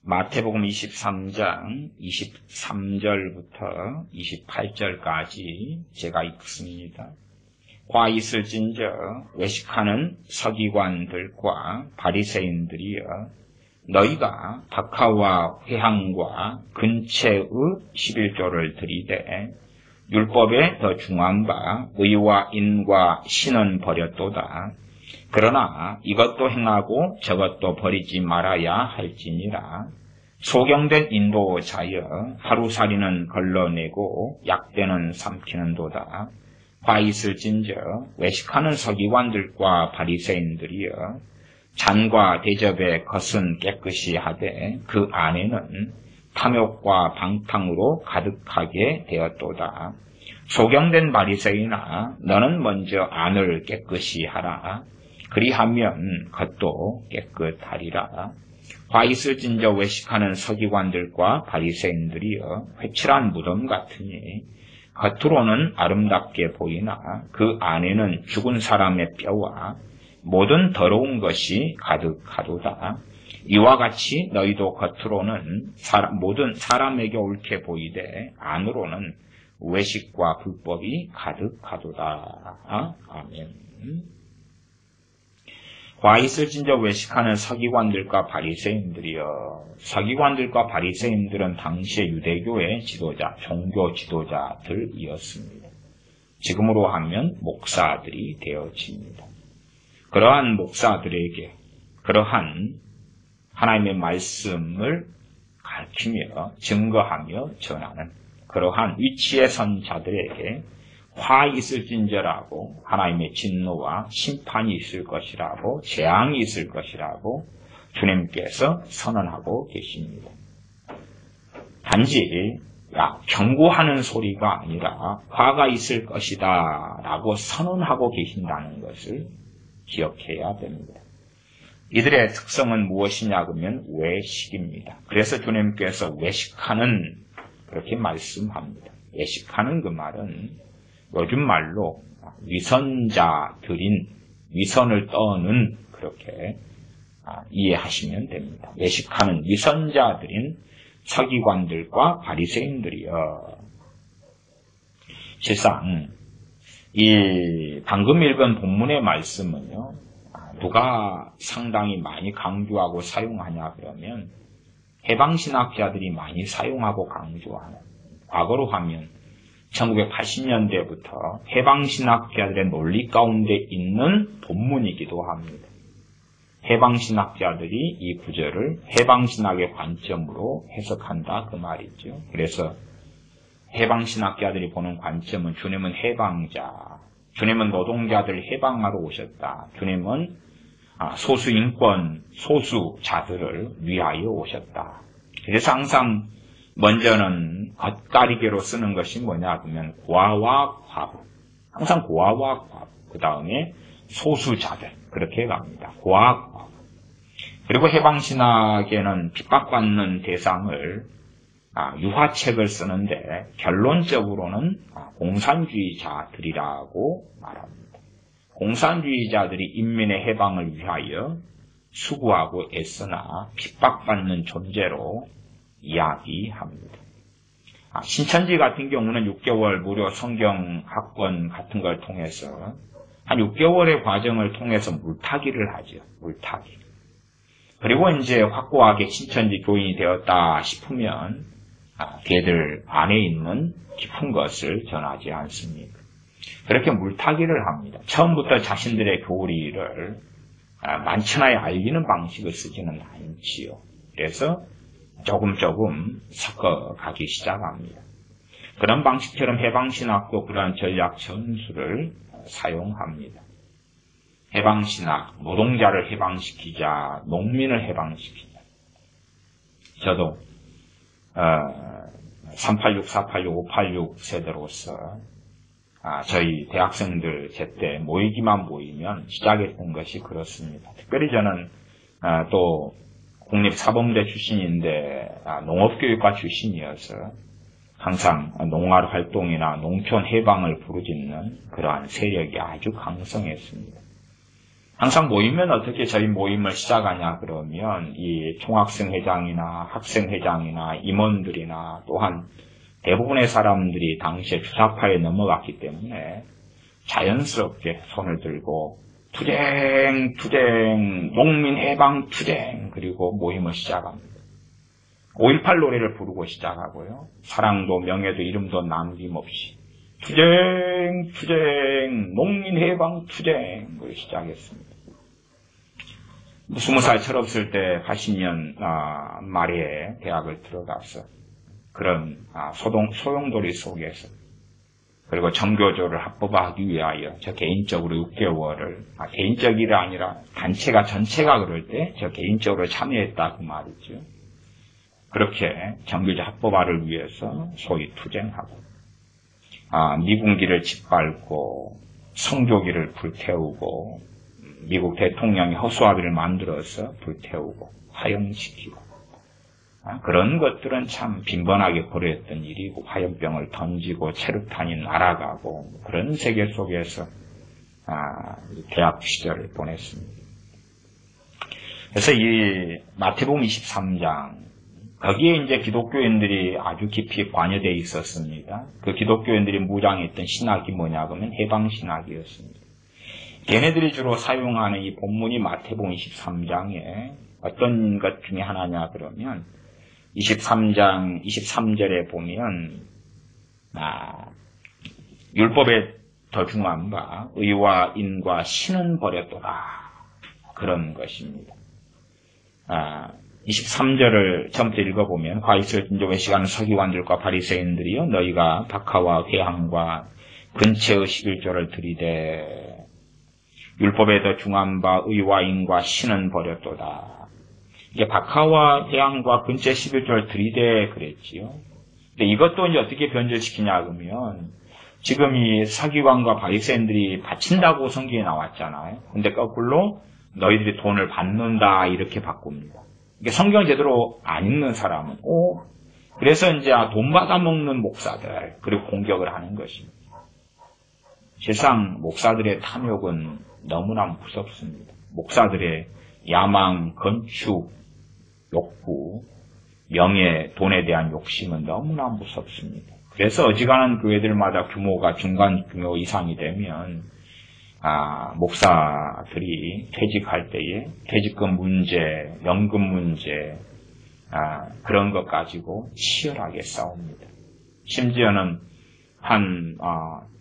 마태복음 23장 23절부터 28절까지 제가 읽습니다. 화 있을진저 외식하는 서기관들과 바리새인들이여, 너희가 박하와 회향과 근체의 11조를 드리되 율법에 더 중한 바 의와 인과 신은 버렸도다. 그러나 이것도 행하고 저것도 버리지 말아야 할지니라. 소경된 인도자여, 하루살이는 걸러내고 약대는 삼키는도다. 화 있을진저 외식하는 서기관들과 바리새인들이여, 잔과 대접의 겉은 깨끗이 하되 그 안에는 탐욕과 방탕으로 가득하게 되었도다. 소경된 바리새인아, 너는 먼저 안을 깨끗이 하라. 그리하면 겉도 깨끗하리라. 화 있을진저 외식하는 서기관들과 바리새인들이여, 회칠한 무덤 같으니 겉으로는 아름답게 보이나 그 안에는 죽은 사람의 뼈와 모든 더러운 것이 가득하도다. 이와 같이 너희도 겉으로는 모든 사람에게 옳게 보이되 안으로는 외식과 불법이 가득하도다. 아멘. 화 있을진저 외식하는 서기관들과 바리새인들이여, 서기관들과 바리새인들은 당시의 유대교의 지도자, 종교 지도자들이었습니다. 지금으로 하면 목사들이 되어집니다. 그러한 목사들에게 그러한 하나님의 말씀을 가르치며 증거하며 전하는 그러한 위치에 선 자들에게 화 있을진저라고, 하나님의 진노와 심판이 있을 것이라고, 재앙이 있을 것이라고 주님께서 선언하고 계십니다. 단지 경고하는 소리가 아니라 화가 있을 것이다 라고 선언하고 계신다는 것을 기억해야 됩니다. 이들의 특성은 무엇이냐 그러면 외식입니다. 그래서 주님께서 외식하는, 그렇게 말씀합니다. 외식하는 그 말은 요즘 말로 위선자들인, 위선을 떠는, 그렇게 이해하시면 됩니다. 외식하는 위선자들인 서기관들과 바리새인들이여. 실상 이 방금 읽은 본문의 말씀은요, 누가 상당히 많이 강조하고 사용하냐 그러면 해방신학자들이 많이 사용하고 강조하는, 과거로 하면 1980년대부터 해방신학자들의 논리 가운데 있는 본문이기도 합니다. 해방신학자들이 이 구절을 해방신학의 관점으로 해석한다 그 말이죠. 그래서 해방신학자들이 보는 관점은 주님은 해방자, 주님은 노동자들을 해방하러 오셨다. 주님은 소수인권, 소수자들을 위하여 오셨다. 그래서 항상 먼저는 겉가리개로 쓰는 것이 뭐냐 하면 고아와 과부, 항상 고아와 과부, 그 다음에 소수자들, 그렇게 갑니다. 고아, 과부. 그리고 해방신학에는 핍박받는 대상을 유화책을 쓰는데 결론적으로는 공산주의자들이라고 말합니다. 공산주의자들이 인민의 해방을 위하여 수고하고 애쓰나 핍박받는 존재로 이야기합니다. 신천지 같은 경우는 6개월 무료 성경 학원 같은 걸 통해서 한 6개월의 과정을 통해서 물타기를 하죠. 물타기. 그리고 이제 확고하게 신천지 교인이 되었다 싶으면 걔들 안에 있는 깊은 것을 전하지 않습니까? 그렇게 물타기를 합니다. 처음부터 자신들의 교리를 만천하에 알리는 방식을 쓰지는 않지요. 그래서 조금 섞어가기 시작합니다. 그런 방식처럼 해방신학도 그러한 전략 전술을 사용합니다. 해방신학, 노동자를 해방시키자, 농민을 해방시키자. 저도 386, 486, 586 세대로서 저희 대학생들 제때 모이기만 모이면 시작했던 것이 그렇습니다. 특별히 저는 또 국립사범대 출신인데 농업교육과 출신이어서 항상 농활 활동이나 농촌 해방을 부르짖는 그러한 세력이 아주 강성했습니다. 항상 모이면 어떻게 저희 모임을 시작하냐 그러면 이 총학생회장이나 학생회장이나 임원들이나 또한 대부분의 사람들이 당시에 주사파에 넘어갔기 때문에 자연스럽게 손을 들고 투쟁, 투쟁, 농민해방 투쟁 그리고 모임을 시작합니다. 5.18 노래를 부르고 시작하고요. 사랑도 명예도 이름도 남김없이 투쟁, 투쟁, 농민해방 투쟁을 시작했습니다. 20살 철없을 때 80년 말에 대학을 들어가서 그런 소용돌이 속에서 그리고 정교조를 합법화하기 위하여 저 개인적으로 6개월을 개인적이 아니라 단체가 전체가 그럴 때 저 개인적으로 참여했다 그 말이죠. 그렇게 정교조 합법화를 위해서 소위 투쟁하고 미군기를 짓밟고 성조기를 불태우고 미국 대통령이 허수아비를 만들어서 불태우고 화형시키고 그런 것들은 참 빈번하게 벌어졌던 일이고 화염병을 던지고 체류탄이 날아가고 그런 세계 속에서 대학 시절을 보냈습니다. 그래서 이 마태복음 23장 거기에 이제 기독교인들이 아주 깊이 관여되어 있었습니다. 그 기독교인들이 무장했던 신학이 뭐냐 그러면 해방신학이었습니다. 걔네들이 주로 사용하는 이 본문이 마태복음 23장에 어떤 것 중에 하나냐 그러면 23장 23절에 보면 율법에 더 중한 바 의와 인과 신은 버렸도다 그런 것입니다. 23절을 처음부터 읽어보면 과이스라엘 진족의 시간 서기관들과 바리새인들이여 너희가 박하와 회향과 근체의 11조를 들이되 율법에 더 중한 바 의와 인과 신은 버렸도다. 이게 박하와 회향과 근체 11조를 들이대 그랬지요. 근데 이것도 이제 어떻게 변절시키냐 그러면 지금 이 서기관과 바리새인들이 바친다고 성경에 나왔잖아요. 근데 거꾸로 너희들이 돈을 받는다 이렇게 바꿉니다. 이게 성경 제대로 안 읽는 사람은 그래서 이제 돈 받아먹는 목사들 그리고 공격을 하는 것입니다. 세상 목사들의 탐욕은 너무나 무섭습니다. 목사들의 야망, 건축, 욕구, 명예, 돈에 대한 욕심은 너무나 무섭습니다. 그래서 어지간한 교회들마다 규모가 중간 규모 이상이 되면 목사들이 퇴직할 때에 퇴직금 문제, 연금 문제 그런 것 가지고 치열하게 싸웁니다. 심지어는 한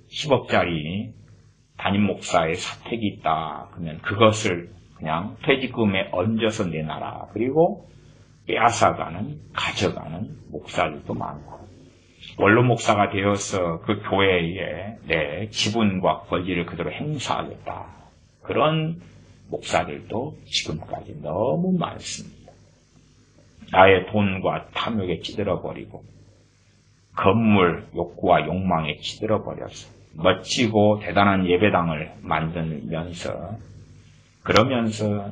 10억짜리 담임 목사의 사택이 있다 그러면 그것을 그냥 퇴직금에 얹어서 내놔라. 그리고 빼앗아가는, 가져가는 목사들도 많고 원로 목사가 되어서 그 교회에 내 지분과 권리를 그대로 행사하겠다. 그런 목사들도 지금까지 너무 많습니다. 나의 돈과 탐욕에 찌들어버리고 건물, 욕구와 욕망에 찌들어버려서 멋지고 대단한 예배당을 만들면서 그러면서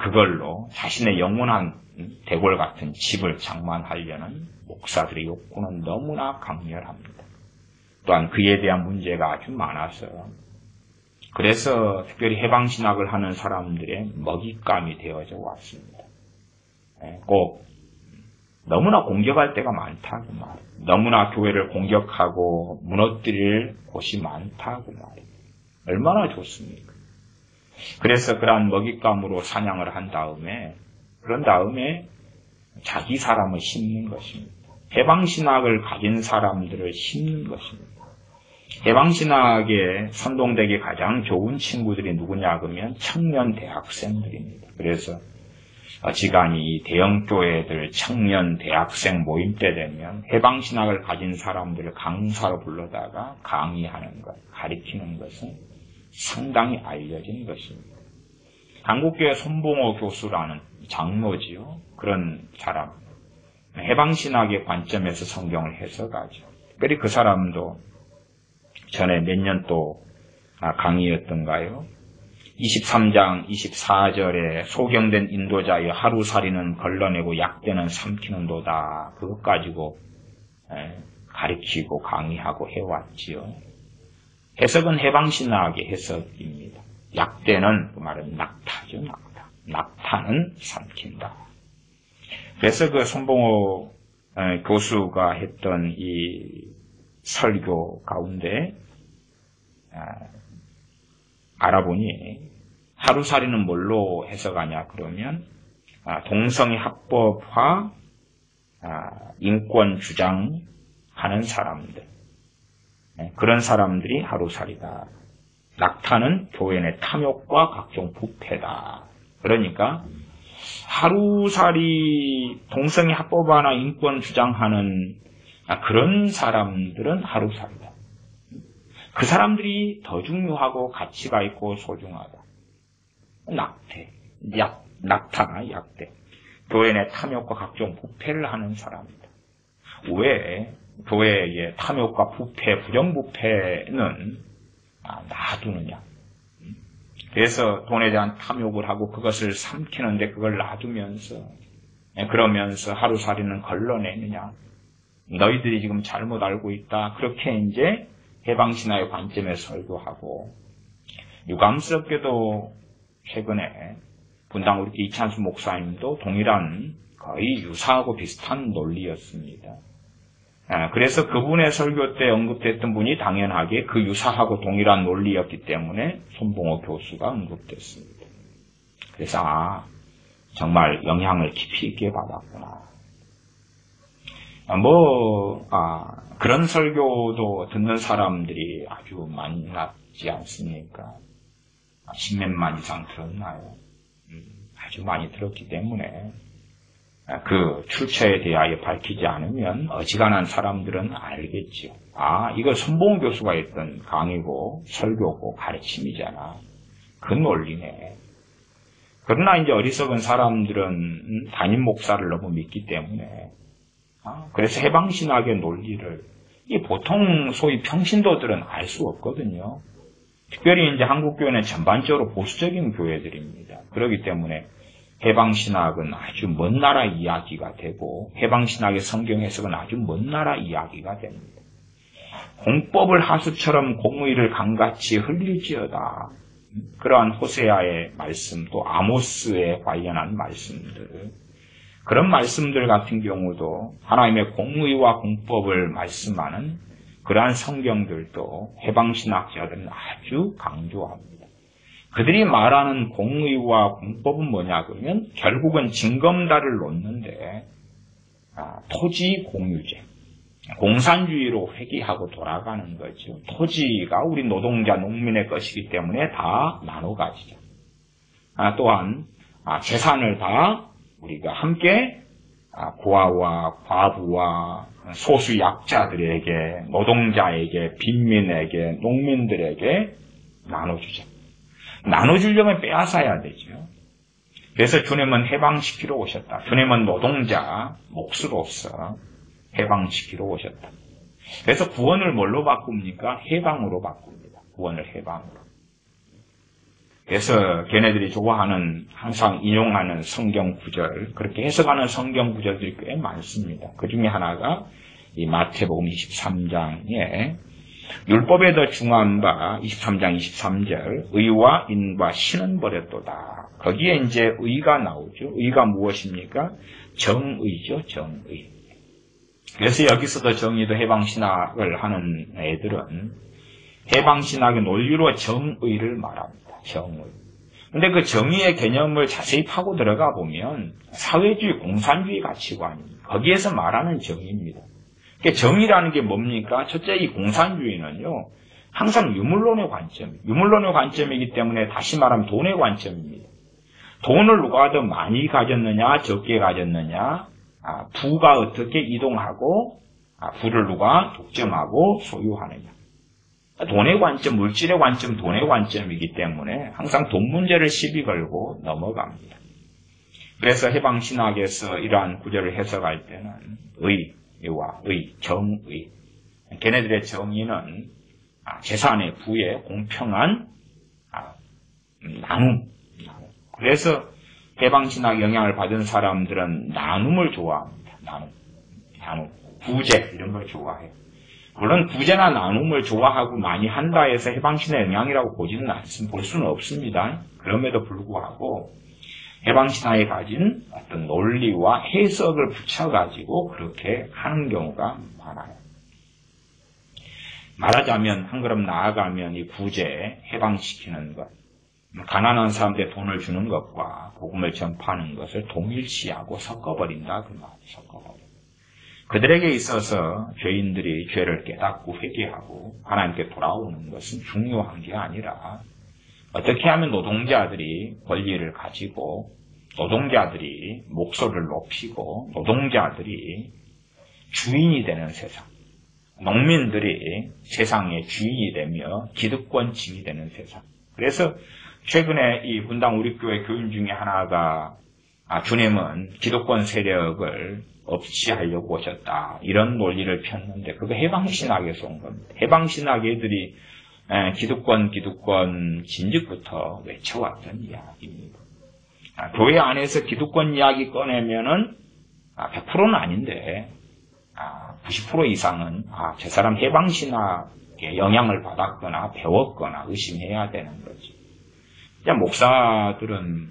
그걸로 자신의 영원한 대궐 같은 집을 장만하려는 목사들의 욕구는 너무나 강렬합니다. 또한 그에 대한 문제가 아주 많아서 그래서 특별히 해방신학을 하는 사람들의 먹잇감이 되어져 왔습니다. 꼭 너무나 공격할 때가 많다고 말이에요. 너무나 교회를 공격하고 무너뜨릴 곳이 많다고 말이에요. 얼마나 좋습니까? 그래서 그러한 먹잇감으로 사냥을 한 다음에 그런 다음에 자기 사람을 심는 것입니다. 해방신학을 가진 사람들을 심는 것입니다. 해방신학에 선동되기 가장 좋은 친구들이 누구냐 그러면 청년 대학생들입니다. 그래서 어지간히 대형교회들 청년 대학생 모임 때 되면 해방신학을 가진 사람들을 강사로 불러다가 강의하는 것, 가르치는 것은 상당히 알려진 것입니다. 한국교회 손봉호 교수라는 장로지요. 그런 사람, 해방신학의 관점에서 성경을 해석하죠. 특별히 그 사람도 전에 몇 년 또 강의였던가요? 23장 24절에 소경된 인도자의 하루살이는 걸러내고 약대는 삼키는도다. 그것 가지고 가르치고 강의하고 해왔지요. 해석은 해방신학의 해석입니다. 약대는 그 말은 낙타죠, 낙타. 낙타는 삼킨다. 그래서 그 손봉호 교수가 했던 이 설교 가운데 알아보니 하루살이는 뭘로 해석하냐 그러면 동성애 합법화 인권 주장하는 사람들, 그런 사람들이 하루살이다. 낙타는 교회 내 탐욕과 각종 부패다. 그러니까 하루살이 동성애 합법화나 인권 주장하는 그런 사람들은 하루살이다. 그 사람들이 더 중요하고 가치가 있고 소중하다. 낙타, 약대. 교회 내 탐욕과 각종 부패를 하는 사람이다. 왜 교회의 탐욕과 부패, 부정부패는 놔두느냐. 그래서 돈에 대한 탐욕을 하고 그것을 삼키는데 그걸 놔두면서 그러면서 하루살이는 걸러내느냐. 너희들이 지금 잘못 알고 있다. 그렇게 이제 해방신화의 관점에서 설교하고, 유감스럽게도 최근에 분당 우리 이찬수 목사님도 동일한 거의 유사하고 비슷한 논리였습니다. 그래서 그분의 설교 때 언급됐던 분이 당연하게 그 유사하고 동일한 논리였기 때문에 손봉호 교수가 언급됐습니다. 그래서 정말 영향을 깊이 있게 받았구나. 그런 설교도 듣는 사람들이 아주 많지 않습니까? 10몇만 이상 들었나요? 아주 많이 들었기 때문에 그 출처에 대하여 밝히지 않으면 어지간한 사람들은 알겠죠. 이거 손봉호 교수가 했던 강의고 설교고 가르침이잖아. 그 논리네. 그러나 이제 어리석은 사람들은 담임 목사를 너무 믿기 때문에 그래서 해방신학의 논리를 이 보통 소위 평신도들은 알 수 없거든요. 특별히 이제 한국교회는 전반적으로 보수적인 교회들입니다. 그렇기 때문에 해방신학은 아주 먼 나라 이야기가 되고 해방신학의 성경 해석은 아주 먼 나라 이야기가 됩니다. 공법을 하수처럼 공의를 강같이 흘릴지어다. 그러한 호세아의 말씀, 또 아모스에 관련한 말씀들, 그런 말씀들 같은 경우도 하나님의 공의와 공법을 말씀하는 그러한 성경들도 해방신학자들은 아주 강조합니다. 그들이 말하는 공의와 공법은 뭐냐 그러면 결국은 징검다리를 놓는데 토지 공유제, 공산주의로 회귀하고 돌아가는 거죠. 토지가 우리 노동자, 농민의 것이기 때문에 다 나눠 가지자. 또한 재산을 다 우리가 함께 고아와 과부와 소수 약자들에게, 노동자에게, 빈민에게, 농민들에게 나눠주자. 나눠주려면 빼앗아야 되죠. 그래서 주님은 해방시키러 오셨다. 주님은 노동자 몫으로서 해방시키러 오셨다. 그래서 구원을 뭘로 바꿉니까? 해방으로 바꿉니다. 구원을 해방으로. 그래서 걔네들이 좋아하는, 항상 인용하는 성경 구절, 그렇게 해석하는 성경 구절들이 꽤 많습니다. 그 중에 하나가 이 마태복음 23장에 율법에 더 중한 바 23장 23절 의와 인과 신은 버렸도다. 거기에 이제 의가 나오죠. 의가 무엇입니까? 정의죠. 정의. 그래서 여기서도 정의도 해방신학을 하는 애들은 해방신학의 논리로 정의를 말합니다. 정의. 근데 그 정의의 개념을 자세히 파고 들어가 보면 사회주의, 공산주의 가치관입니다. 거기에서 말하는 정의입니다. 정의라는 게 뭡니까? 첫째, 이 공산주의는요, 항상 유물론의 관점이기 때문에 다시 말하면 돈의 관점입니다. 돈을 누가 더 많이 가졌느냐, 적게 가졌느냐, 부가 어떻게 이동하고, 부를 누가 독점하고 소유하느냐. 돈의 관점, 물질의 관점, 돈의 관점이기 때문에 항상 돈 문제를 시비 걸고 넘어갑니다. 그래서 해방신학에서 이러한 구절을 해석할 때는 의와 정의. 걔네들의 정의는 재산의 부의 공평한 나눔. 그래서 해방신학 영향을 받은 사람들은 나눔을 좋아합니다. 나눔. 부재, 이런 걸 좋아해요. 물론 구제나 나눔을 좋아하고 많이 한다 해서 해방신의 영향이라고 볼 수는 없습니다. 그럼에도 불구하고 해방신화에 가진 어떤 논리와 해석을 붙여가지고 그렇게 하는 경우가 많아요. 말하자면 한 걸음 나아가면 이 구제, 해방시키는 것, 가난한 사람들의 돈을 주는 것과 복음을 전파하는 것을 동일시하고 섞어버린다. 그 말이 섞어버려. 그들에게 있어서 죄인들이 죄를 깨닫고 회개하고 하나님께 돌아오는 것은 중요한 게 아니라 어떻게 하면 노동자들이 권리를 가지고 노동자들이 목소리를 높이고 노동자들이 주인이 되는 세상, 농민들이 세상의 주인이 되며 기득권층이 되는 세상. 그래서 최근에 이 분당 우리교회 교인 중에 하나가 주님은 기득권 세력을 없이하려고 오셨다. 이런 논리를 폈는데 그거 해방신학에서 온 겁니다. 해방신학 애들이 기득권 진즉부터 외쳐왔던 이야기입니다. 교회 안에서 기득권 이야기 꺼내면은 100%는 아닌데 90% 이상은 저 사람 해방신학에 영향을 받았거나 배웠거나 의심해야 되는 거지. 목사들은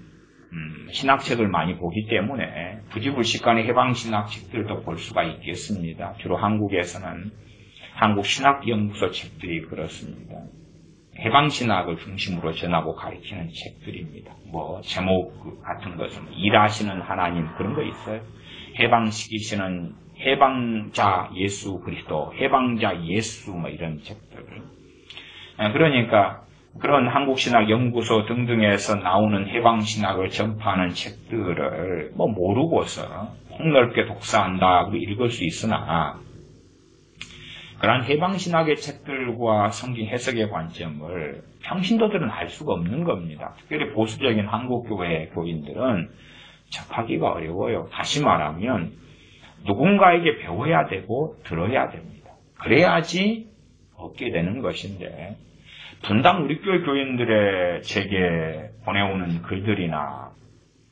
신학책을 많이 보기 때문에 부지불식간의 해방신학책들도 볼 수가 있겠습니다. 주로 한국에서는 한국신학연구소 책들이 그렇습니다. 해방신학을 중심으로 전하고 가르치는 책들입니다. 제목 같은 것은 일하시는 하나님 그런 거 있어요. 해방시키시는 해방자 예수 그리스도, 해방자 예수 이런 책들. 그러니까 그런 한국신학연구소 등등에서 나오는 해방신학을 전파하는 책들을 모르고서 폭넓게 독서한다 그리고 읽을 수 있으나 그러한 해방신학의 책들과 성경 해석의 관점을 평신도들은 알 수가 없는 겁니다. 특별히 보수적인 한국교회 교인들은 접하기가 어려워요. 다시 말하면 누군가에게 배워야 되고 들어야 됩니다. 그래야지 얻게 되는 것인데 분당 우리교회 교인들의 제게 보내오는 글들이나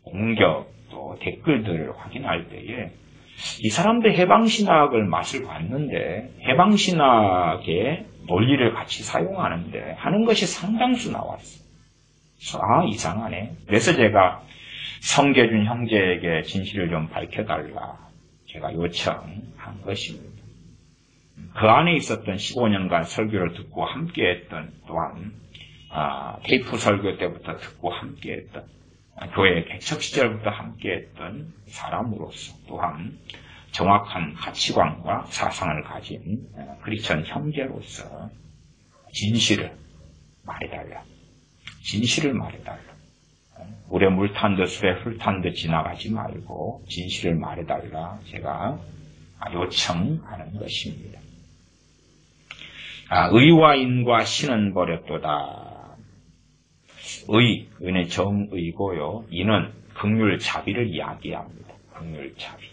공격 또 댓글들을 확인할 때에 이 사람들 해방신학을 맛을 봤는데 해방신학의 논리를 같이 사용하는데 하는 것이 상당수 나왔어요. 그래서 이상하네. 그래서 제가 성계준 형제에게 진실을 좀 밝혀달라 제가 요청한 것입니다. 그 안에 있었던 15년간 설교를 듣고 함께했던 또한 테이프 설교 때부터 듣고 함께했던 교회 개척 시절부터 함께했던 사람으로서 또한 정확한 가치관과 사상을 가진 크리스천 형제로서 진실을 말해달라. 진실을 말해달라. 물에 물 탄 듯 술에 술 탄 듯 지나가지 말고 진실을 말해달라. 제가 요청하는 것입니다. 의와 인과 신은 버렸도다. 의는 정의고요. 인은 긍휼자비를 이야기합니다. 긍휼자비.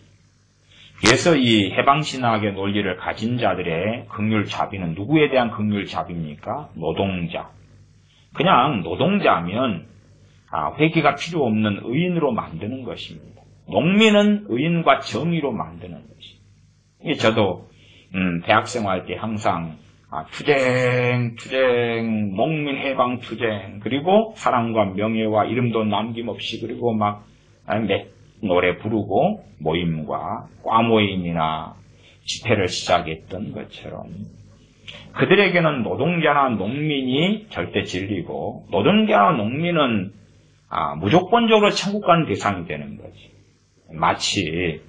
그래서 이 해방신학의 논리를 가진 자들의 긍휼자비는 누구에 대한 긍휼자비입니까? 노동자. 그냥 노동자면 회개가 필요 없는 의인으로 만드는 것입니다. 농민은 의인과 정의로 만드는 것입니다. 저도 대학생활 때 항상 투쟁, 농민 해방 투쟁, 그리고 사랑과 명예와 이름도 남김없이, 그리고 노래 부르고 모임과 과모임이나 집회를 시작했던 것처럼 그들에게는 노동자나 농민이 절대 진리고 노동자나 농민은 무조건적으로 천국 가는 대상이 되는 거지. 마치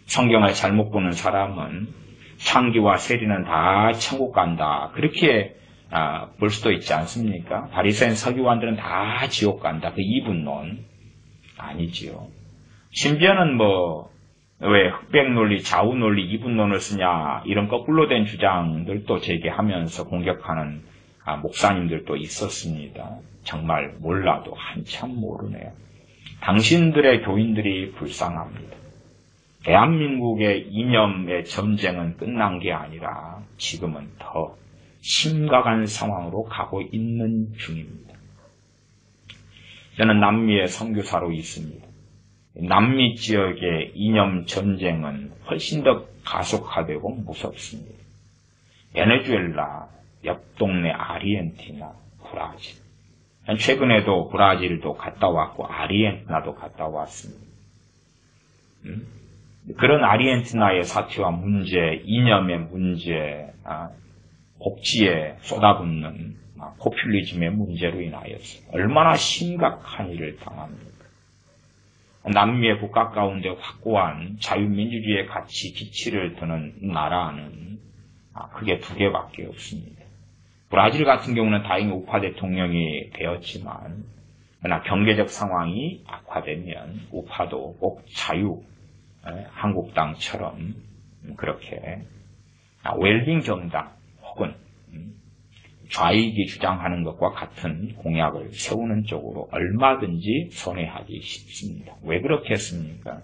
성경을 잘못 보는 사람은 창기와 세리는 다 천국 간다. 그렇게 볼 수도 있지 않습니까? 바리새인 서기관들은 다 지옥 간다. 그 이분론 아니지요. 심지어는 왜 흑백 논리, 좌우 논리, 이분론을 쓰냐 이런 거꾸로 된 주장들도 제기하면서 공격하는 목사님들도 있었습니다. 정말 몰라도 한참 모르네요. 당신들의 교인들이 불쌍합니다. 대한민국의 이념의 전쟁은 끝난 게 아니라 지금은 더 심각한 상황으로 가고 있는 중입니다. 저는 남미의 선교사로 있습니다. 남미 지역의 이념 전쟁은 훨씬 더 가속화되고 무섭습니다. 베네수엘라, 옆 동네 아르헨티나, 브라질. 최근에도 브라질도 갔다 왔고 아르헨티나도 갔다 왔습니다. 그런 아르헨티나의 사태와 문제, 이념의 문제, 복지에 쏟아붓는 포퓰리즘의 문제로 인하여서 얼마나 심각한 일을 당합니까? 남미의 국가 가운데 확고한 자유민주주의의 가치 기치를 두는 나라는 크게 두 개밖에 없습니다. 브라질 같은 경우는 다행히 우파 대통령이 되었지만, 그러나 경제적 상황이 악화되면 우파도 꼭 한국당처럼 그렇게 웰빙 정당 혹은 좌익이 주장하는 것과 같은 공약을 세우는 쪽으로 얼마든지 선회하기 쉽습니다. 왜 그렇게 했습니까?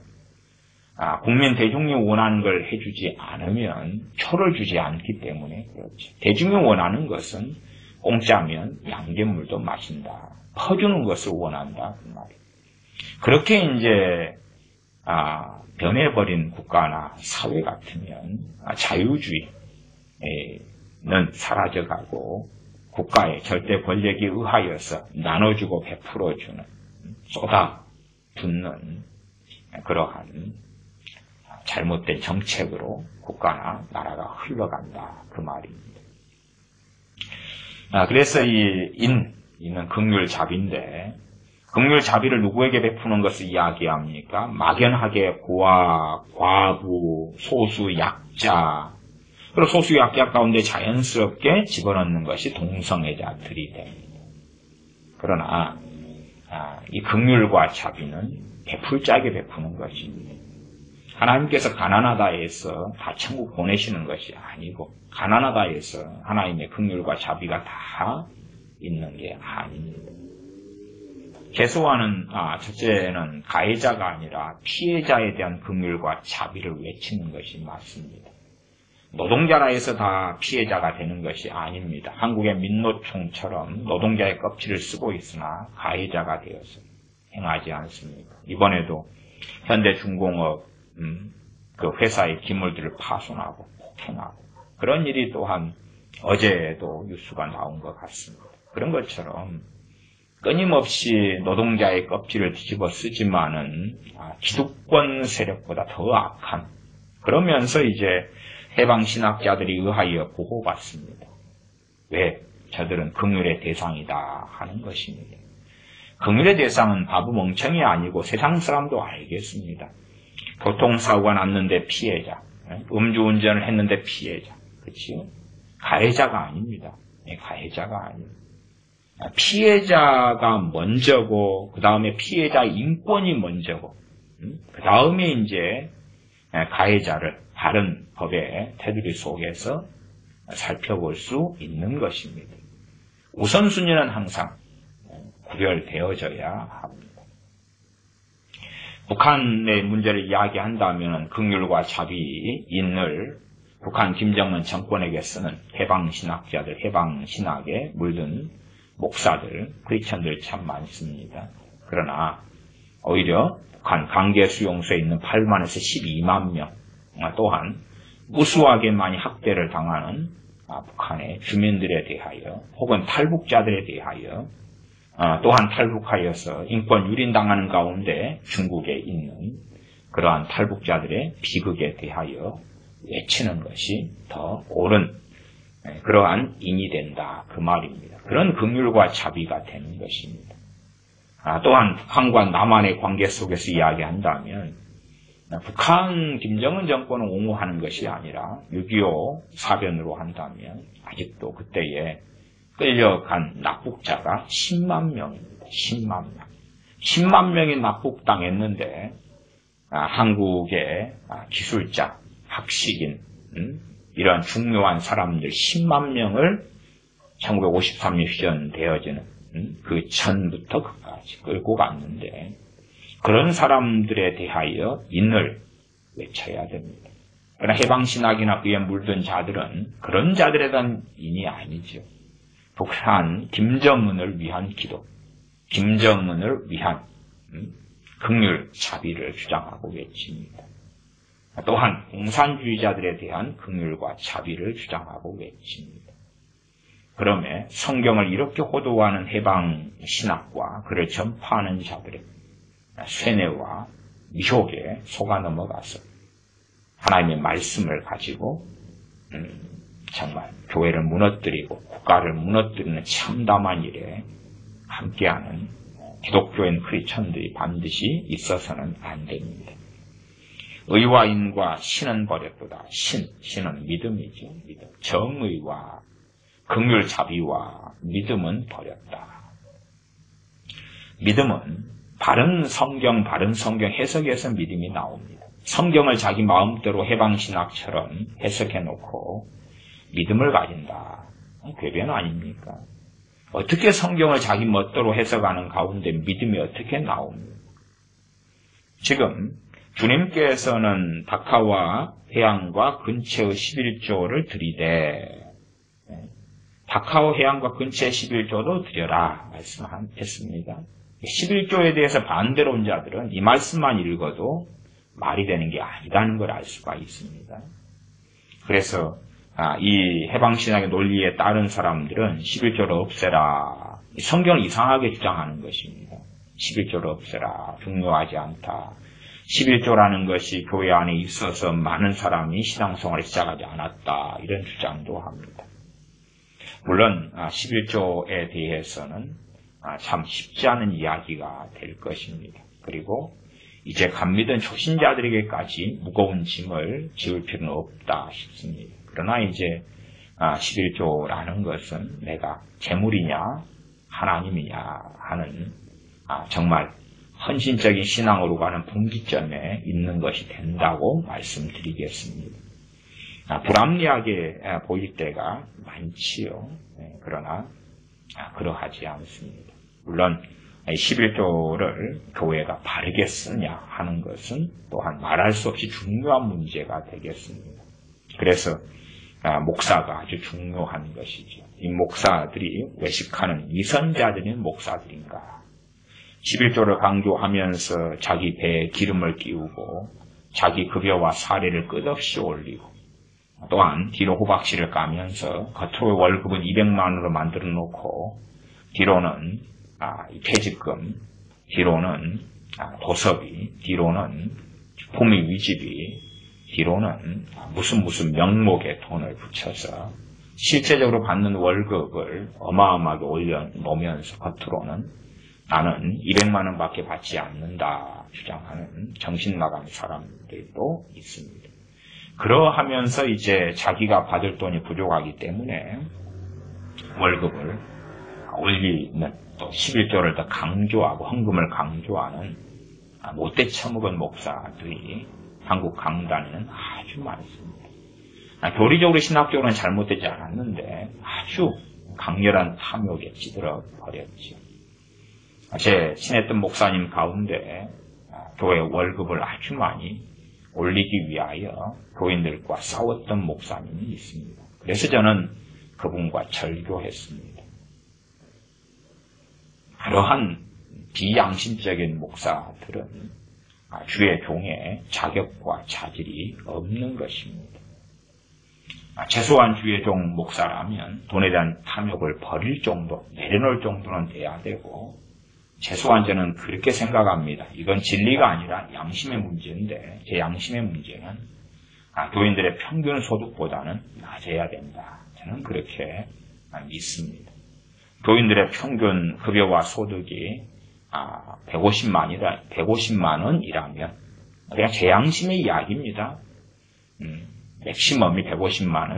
국민 대중이 원하는 걸 해주지 않으면 표를 주지 않기 때문에 그렇죠. 대중이 원하는 것은 공짜면 양잿물도 마신다. 퍼주는 것을 원한다. 그 말이에요. 그렇게 이제 변해버린 국가나 사회 같으면 자유주의는 사라져가고 국가의 절대 권력에 의하여서 나눠주고 베풀어주는, 쏟아붓는 그러한 잘못된 정책으로 국가나 나라가 흘러간다. 그 말입니다. 그래서 이는 긍휼자비인데, 긍휼자비를 누구에게 베푸는 것을 이야기합니까? 막연하게 고아, 과부, 소수, 약자, 그리고 소수 약자 가운데 자연스럽게 집어넣는 것이 동성애자들이 됩니다. 그러나 이 긍휼과 자비는 베풀 자에게 베푸는 것입니다. 하나님께서 가난하다 해서 다 천국 보내시는 것이 아니고, 가난하다 해서 하나님의 긍휼과 자비가 다 있는 게 아닙니다. 최소한은 첫째는 가해자가 아니라 피해자에 대한 긍휼과 자비를 외치는 것이 맞습니다. 노동자라 해서 다 피해자가 되는 것이 아닙니다. 한국의 민노총처럼 노동자의 껍질을 쓰고 있으나 가해자가 되어서 행하지 않습니까? 이번에도 현대중공업 그 회사의 기물들을 파손하고 폭행하고 그런 일이 또한 어제도 뉴스가 나온 것 같습니다. 그런 것처럼 끊임없이 노동자의 껍질을 뒤집어 쓰지만은 기득권 세력보다 더 악한, 그러면서 이제 해방신학자들이 의하여 보호받습니다. 왜? 저들은 긍휼의 대상이다 하는 것입니다. 긍휼의 대상은 바보 멍청이 아니고 세상 사람도 알겠습니다. 교통사고가 났는데 피해자, 음주운전을 했는데 피해자, 그렇지요? 가해자가 아닙니다. 가해자가 아닙니다. 피해자가 먼저고, 그 다음에 피해자 인권이 먼저고, 그 다음에 이제 가해자를 다른 법의 테두리 속에서 살펴볼 수 있는 것입니다. 우선순위는 항상 구별되어져야 합니다. 북한의 문제를 이야기한다면 긍휼과 자비, 인을 북한 김정은 정권에게 쓰는 해방신학자들, 해방신학에 물든 목사들, 크리스천들 참 많습니다. 그러나 오히려 북한 강제수용소에 있는 8만에서 12만 명, 또한 무수하게 많이 학대를 당하는 북한의 주민들에 대하여 혹은 탈북자들에 대하여 또한 탈북하여서 인권 유린당하는 가운데 중국에 있는 그러한 탈북자들의 비극에 대하여 외치는 것이 더 옳은 그러한 인이 된다 그 말입니다. 그런 긍휼과 자비가 되는 것입니다. 또한 북한과 남한의 관계 속에서 이야기한다면 북한 김정은 정권을 옹호하는 것이 아니라 6.25 사변으로 한다면 아직도 그때에 끌려간 납북자가 10만 명입니다. 10만 명. 10만 명이 납북당했는데 한국의 기술자, 학식인 이러한 중요한 사람들 10만 명을 1953년 휴전되어지는 그 전부터 그까지 끌고 갔는데 그런 사람들에 대하여 인을 외쳐야 됩니다. 그러나 해방신학이나 그에 물든 자들은 그런 자들에 대한 인이 아니죠. 북한 김정은을 위한 기도, 김정은을 위한 긍휼, 자비를 주장하고 외칩니다. 또한 공산주의자들에 대한 긍휼과 자비를 주장하고 외칩니다. 그러면 성경을 이렇게 호도하는 해방 신학과 그를 전파하는 자들의 쇠뇌와 미혹에 속아 넘어가서 하나님의 말씀을 가지고 정말 교회를 무너뜨리고 국가를 무너뜨리는 참담한 일에 함께하는 기독교인 크리스천들이 반드시 있어서는 안 됩니다. 의와 인과 신은 버렸도다. 신은 믿음이죠. 믿음. 정의와 긍휼 자비와 믿음은 버렸다. 믿음은 바른 성경 해석에서 믿음이 나옵니다. 성경을 자기 마음대로 해방신학처럼 해석해놓고 믿음을 가진다. 궤변 아닙니까? 어떻게 성경을 자기 멋대로 해석하는 가운데 믿음이 어떻게 나옵니까? 지금 주님께서는 박하와 회양과 근처의 11조를 드리되 박하와 회양과 근처의 11조도 드려라 말씀했습니다. 11조에 대해서 반대로 온 자들은 이 말씀만 읽어도 말이 되는 게 아니라는 걸 알 수가 있습니다. 그래서 이 해방신학의 논리에 따른 사람들은 11조를 없애라. 성경을 이상하게 주장하는 것입니다. 11조를 없애라. 중요하지 않다. 11조라는 것이 교회 안에 있어서 많은 사람이 신앙생활을 시작하지 않았다. 이런 주장도 합니다. 물론 11조에 대해서는 참 쉽지 않은 이야기가 될 것입니다. 그리고 이제 감리된 초신자들에게까지 무거운 짐을 지을 필요는 없다 싶습니다. 그러나 이제 11조라는 것은 내가 재물이냐 하나님이냐 하는 정말 헌신적인 신앙으로 가는 분기점에 있는 것이 된다고 말씀드리겠습니다. 불합리하게 보일 때가 많지요. 그러나 그러하지 않습니다. 물론 11조를 교회가 바르게 쓰냐 하는 것은 또한 말할 수 없이 중요한 문제가 되겠습니다. 그래서 목사가 아주 중요한 것이죠. 이 목사들이 외식하는 위선자들인 목사들인가? 11조를 강조하면서 자기 배에 기름을 끼우고 자기 급여와 사례를 끝없이 올리고 또한 뒤로 호박씨를 까면서 겉으로 월급은 200만 원으로 만들어 놓고 뒤로는 퇴직금, 뒤로는 도서비, 뒤로는 품위 위지비, 뒤로는 무슨 명목에 돈을 붙여서 실제적으로 받는 월급을 어마어마하게 올려놓으면서 겉으로는 나는 200만 원밖에 받지 않는다 주장하는 정신 나간 사람들도 있습니다. 그러하면서 이제 자기가 받을 돈이 부족하기 때문에 월급을 올리는 또 11조를 더 강조하고 헌금을 강조하는 못돼 처먹은 목사들이 한국 강단에는 아주 많습니다. 교리적으로 신학적으로는 잘못되지 않았는데 아주 강렬한 탐욕에 찌들어 버렸죠. 제 친했던 목사님 가운데 교회 월급을 아주 많이 올리기 위하여 교인들과 싸웠던 목사님이 있습니다. 그래서 저는 그분과 절교했습니다. 그러한 비양심적인 목사들은 주의 종의 자격과 자질이 없는 것입니다. 최소한 주의 종 목사라면 돈에 대한 탐욕을 버릴 정도, 내려놓을 정도는 돼야 되고 최소한 저는 그렇게 생각합니다. 이건 진리가 아니라 양심의 문제인데 제 양심의 문제는 교인들의 평균 소득보다는 낮아야 된다. 저는 그렇게 믿습니다. 교인들의 평균 급여와 소득이 150만 원이라면 그냥 제 양심의 이야기입니다. 맥시멈이 150만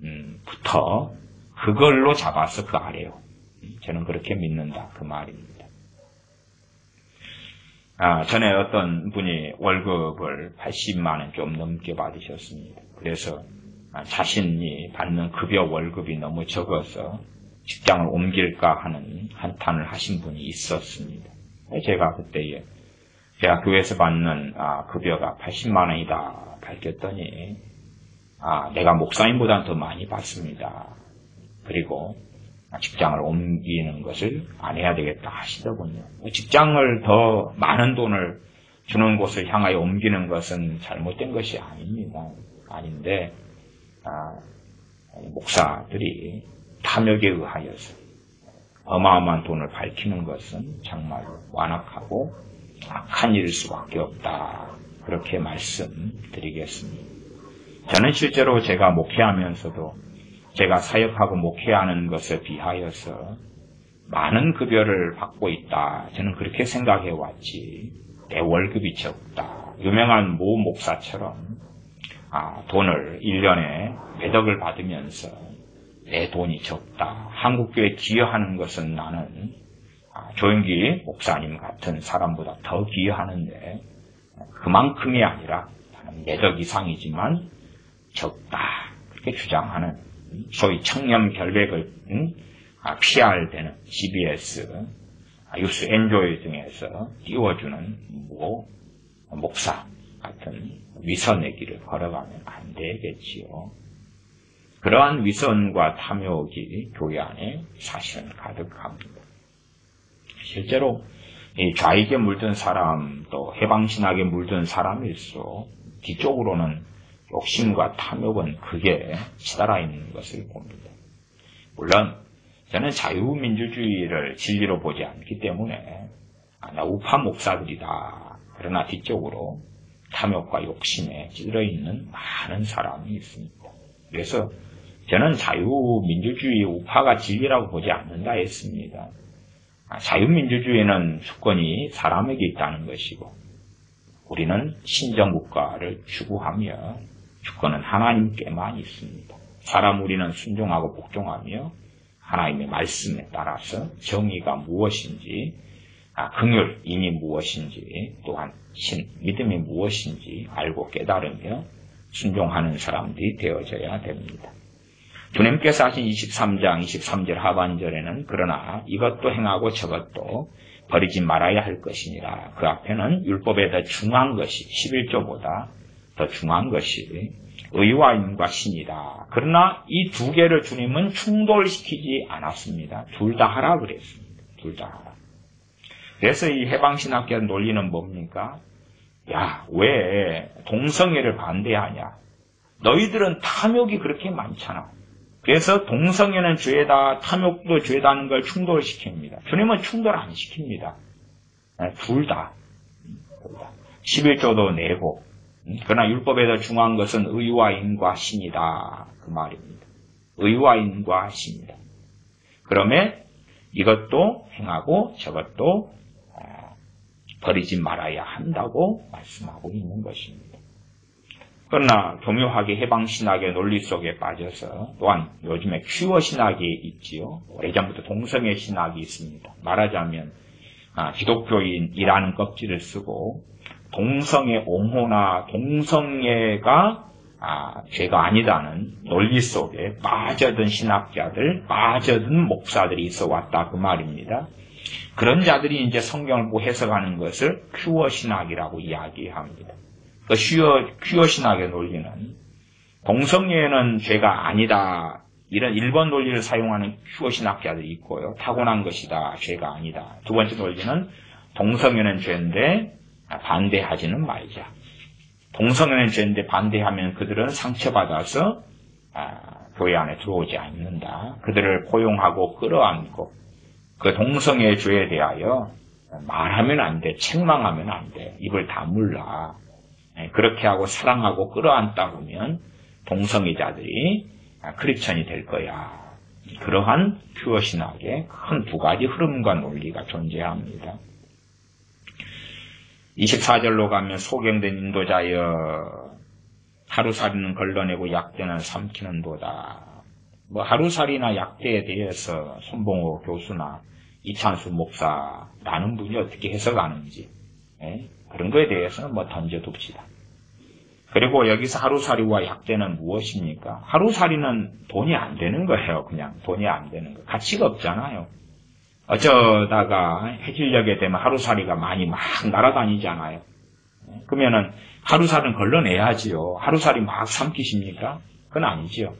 원부터 그걸로 잡아서 그 아래요. 저는 그렇게 믿는다. 그 말입니다. 전에 어떤 분이 월급을 80만 원 좀 넘게 받으셨습니다. 그래서 자신이 받는 급여 월급이 너무 적어서 직장을 옮길까 하는 한탄을 하신 분이 있었습니다. 제가 그때에 제가 교회에서 받는 급여가 80만 원이다 밝혔더니 내가 목사님보다는 더 많이 받습니다. 그리고 직장을 옮기는 것을 안 해야 되겠다 하시더군요. 직장을 더 많은 돈을 주는 곳을 향하여 옮기는 것은 잘못된 것이 아닙니다. 아닌데 목사들이 탐욕에 의하여서 어마어마한 돈을 밝히는 것은 정말 완악하고 악한 일일 수밖에 없다. 그렇게 말씀드리겠습니다. 저는 실제로 제가 목회하면서도 제가 사역하고 목회하는 것에 비하여서 많은 급여를 받고 있다. 저는 그렇게 생각해 왔지. 내 월급이 적다. 유명한 모 목사처럼 돈을 1년에 몇 억을 받으면서 내 돈이 적다. 한국교회에 기여하는 것은 나는 조영기 목사님 같은 사람보다 더 기여하는데 그만큼이 아니라 몇 억 이상이지만 적다. 그렇게 주장하는 소위 청렴 결백을 PR되는 CBS, 뉴스 엔조이 등에서 띄워주는 목사 같은 위선의 길을 걸어가면 안 되겠지요. 그러한 위선과 탐욕이 교회 안에 사실은 가득합니다. 실제로 이 좌익에 물든 사람 또 해방신학에 물든 사람일수록 뒤쪽으로는 욕심과 탐욕은 크게 치달아 있는 것을 봅니다. 물론 저는 자유민주주의를 진리로 보지 않기 때문에 우파 목사들이다. 그러나 뒤쪽으로 탐욕과 욕심에 찌들어 있는 많은 사람이 있습니다. 그래서 저는 자유민주주의 우파가 진리라고 보지 않는다 했습니다. 자유민주주의는 주권이 사람에게 있다는 것이고 우리는 신정국가를 추구하며 주권은 하나님께만 있습니다. 사람 우리는 순종하고 복종하며 하나님의 말씀에 따라서 정의가 무엇인지, 긍휼, 임이 무엇인지, 또한 믿음이 무엇인지 알고 깨달으며 순종하는 사람들이 되어져야 됩니다. 주님께서 하신 23장 23절 하반절에는 그러나 이것도 행하고 저것도 버리지 말아야 할 것이니라. 그 앞에는 율법에 더 중요한 것이 11조보다 더 중요한 것이 의와 인과 신이다. 그러나 이 두 개를 주님은 충돌시키지 않았습니다. 둘 다 하라 그랬습니다. 둘 다 하라. 그래서 이 해방신학교 논리는 뭡니까? 야, 왜 동성애를 반대하냐? 너희들은 탐욕이 그렇게 많잖아. 그래서 동성애는 죄다, 탐욕도 죄다는 걸 충돌시킵니다. 주님은 충돌 안 시킵니다. 둘 다. 11조도 내고 그러나 율법에 더 중요한 것은 의와 인과 신이다. 그 말입니다. 의와 인과 신이다. 그러면 이것도 행하고 저것도 버리지 말아야 한다고 말씀하고 있는 것입니다. 그러나 교묘하게 해방신학의 논리 속에 빠져서 또한 요즘에 큐어 신학이 있지요. 오래전부터 동성애 신학이 있습니다. 말하자면 기독교인이라는 껍질을 쓰고 동성애 옹호나 동성애가 죄가 아니다는 논리 속에 빠져든 신학자들, 빠져든 목사들이 있어 왔다 그 말입니다. 그런 자들이 이제 성경을 보고 해석하는 것을 큐어 신학이라고 이야기합니다. 그 큐어 신학의 논리는 동성애는 죄가 아니다. 이런 1번 논리를 사용하는 큐어 신학자들이 있고요. 타고난 것이다. 죄가 아니다. 두 번째 논리는 동성애는 죄인데 반대하지는 말자. 동성애는 죄인데 반대하면 그들은 상처받아서 교회 안에 들어오지 않는다. 그들을 포용하고 끌어안고 그 동성애의 죄에 대하여 말하면 안 돼. 책망하면 안 돼. 입을 다물라. 그렇게 하고 사랑하고 끌어안다 보면 동성애자들이 크리스천이 될 거야. 그러한 퓨어 신학의 큰 두 가지 흐름과 논리가 존재합니다. 24절로 가면 소경된 인도자여 하루살이는 걸러내고 약대는 삼키는 도다. 하루살이나 약대에 대해서 손봉호 교수나 이찬수 목사라는 분이 어떻게 해석하는지 그런 거에 대해서는 던져둡시다. 그리고 여기서 하루살이와 약대는 무엇입니까? 하루살이는 돈이 안 되는 거예요. 그냥 돈이 안 되는 거. 가치가 없잖아요. 어쩌다가 해질녘에 되면 하루살이가 많이 막 날아다니잖아요. 그러면은 하루살이는 걸러내야지요. 하루살이 막 삼키십니까? 그건 아니지요.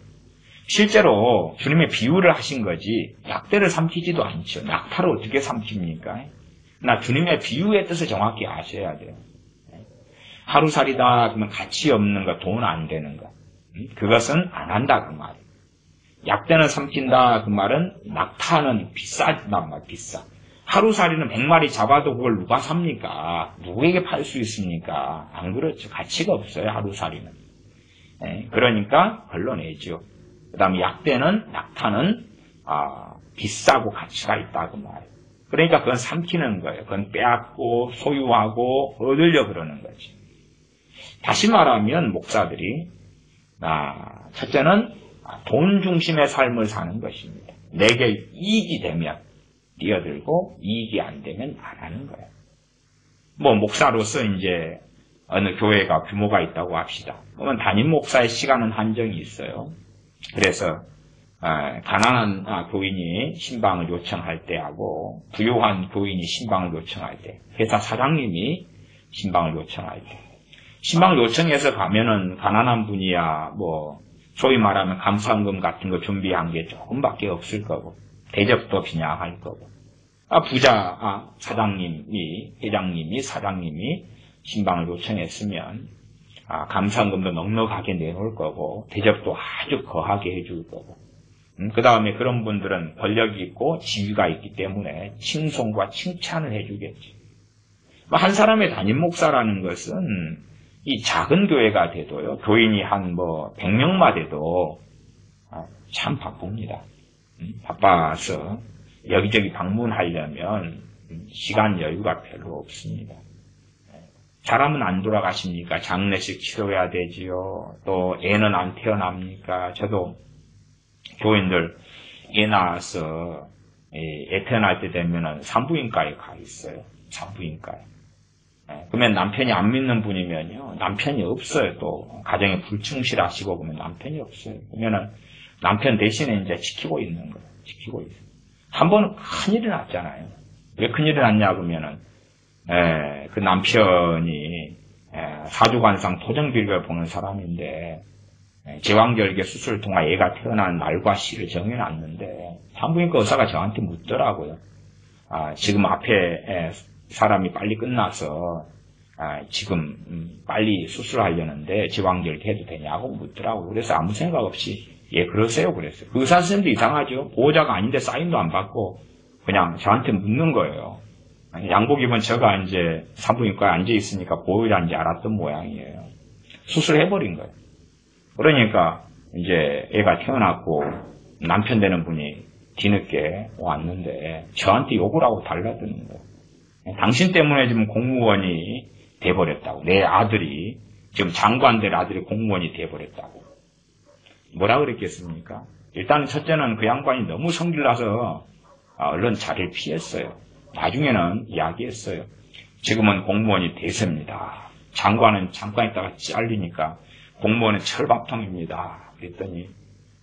실제로 주님의 비유를 하신 거지 약대를 삼키지도 않죠. 낙타를 어떻게 삼킵니까? 나 주님의 비유의 뜻을 정확히 아셔야 돼요. 하루살이다 그러면 가치 없는 거, 돈 안 되는 거. 그것은 안 한다 그 말이에요. 약대는 삼킨다 그 말은 낙타는 비싸단 말 비싸. 하루살이는 100마리 잡아도 그걸 누가 삽니까? 누구에게 팔 수 있습니까? 안 그렇죠. 가치가 없어요 하루살이는. 그러니까 걸러내죠. 그 다음에 약대는 낙타는 비싸고 가치가 있다 그 말이에요. 그러니까 그건 삼키는 거예요. 그건 빼앗고 소유하고 얻으려 그러는 거지. 다시 말하면 목사들이 첫째는 돈 중심의 삶을 사는 것입니다. 내게 이익이 되면 뛰어들고 이익이 안 되면 안 하는 거예요. 뭐 목사로서 이제 어느 교회가 규모가 있다고 합시다. 그러면 담임 목사의 시간은 한정이 있어요. 그래서 가난한 교인이 신방을 요청할 때하고 부유한 교인이 신방을 요청할 때, 회사 사장님이 신방을 요청할 때, 신방 요청해서 가면은 가난한 분이야 뭐 소위 말하면 감사원금 같은 거 준비한 게 조금밖에 없을 거고 대접도 빈약할 거고 부자 사장님이 회장님이 사장님이 신방을 요청했으면 감사원금도 넉넉하게 내놓을 거고 대접도 아주 거하게 해줄 거고 그 다음에 그런 분들은 권력이 있고 지위가 있기 때문에 칭송과 칭찬을 해주겠지. 한 사람의 담임 목사라는 것은 이 작은 교회가 돼도요, 교인이 한 100명만 돼도 참 바쁩니다. 바빠서 여기저기 방문하려면 시간 여유가 별로 없습니다. 사람은 안 돌아가십니까? 장례식 치러야 되지요. 또 애는 안 태어납니까? 저도 교인들 애 낳아서 애 태어날 때 되면은 산부인과에 가 있어요. 산부인과에. 그러면 남편이 안 믿는 분이면요, 남편이 없어요. 또 가정에 불충실하시고 그러면 남편이 없어요. 그러면은 남편 대신에 이제 지키고 있는 거예요. 지키고 있어요. 한 번은 큰일이 났잖아요. 왜 큰일이 났냐 그러면은 그 남편이 사주관상 토정비를 보는 사람인데 제왕절개 수술을 통해 애가 태어난 날과 시를 정해놨는데 산부인과 의사가 저한테 묻더라고요. 지금 앞에 사람이 빨리 끝나서 지금 빨리 수술하려는데 제왕절개 해도 되냐고 묻더라고요. 그래서 아무 생각 없이 예 그러세요 그랬어요. 그 의사 선생님도 이상하죠. 보호자가 아닌데 사인도 안 받고 그냥 저한테 묻는 거예요. 양복 입은 제가 이제 산부인과에 앉아 있으니까 보호자인지 알았던 모양이에요. 수술해버린 거예요. 그러니까 이제 애가 태어났고 남편 되는 분이 뒤늦게 왔는데 저한테 욕을 하고 달라드는 거예요. 당신 때문에 지금 공무원이 돼버렸다고. 내 아들이 지금 장관 될 아들이 공무원이 돼버렸다고. 뭐라 그랬겠습니까? 일단 첫째는 그 양반이 너무 성질나서 얼른 자리를 피했어요. 나중에는 이야기했어요. 지금은 공무원이 대세입니다. 장관은 잠깐 있다가 잘리니까 공무원은 철밥통입니다. 그랬더니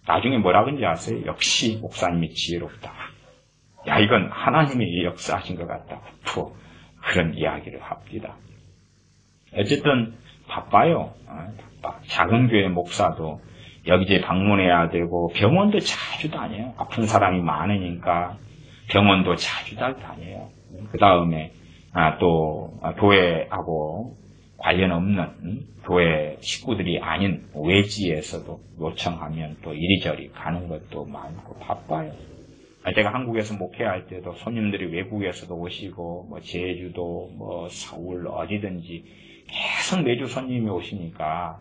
나중에 뭐라 그런지 아세요? 역시 목사님이 지혜롭다. 야 이건 하나님이 역사하신 것 같다. 그런 이야기를 합니다. 어쨌든 바빠요. 바빠. 작은 교회 목사도 여기저기 방문해야 되고 병원도 자주 다녀요. 아픈 사람이 많으니까 병원도 자주 다녀요. 그 다음에 또 교회하고 관련 없는 교회 식구들이 아닌 외지에서도 요청하면 또 이리저리 가는 것도 많고 바빠요. 제가 한국에서 목회할 때도 손님들이 외국에서도 오시고 제주도 서울 어디든지 계속 매주 손님이 오시니까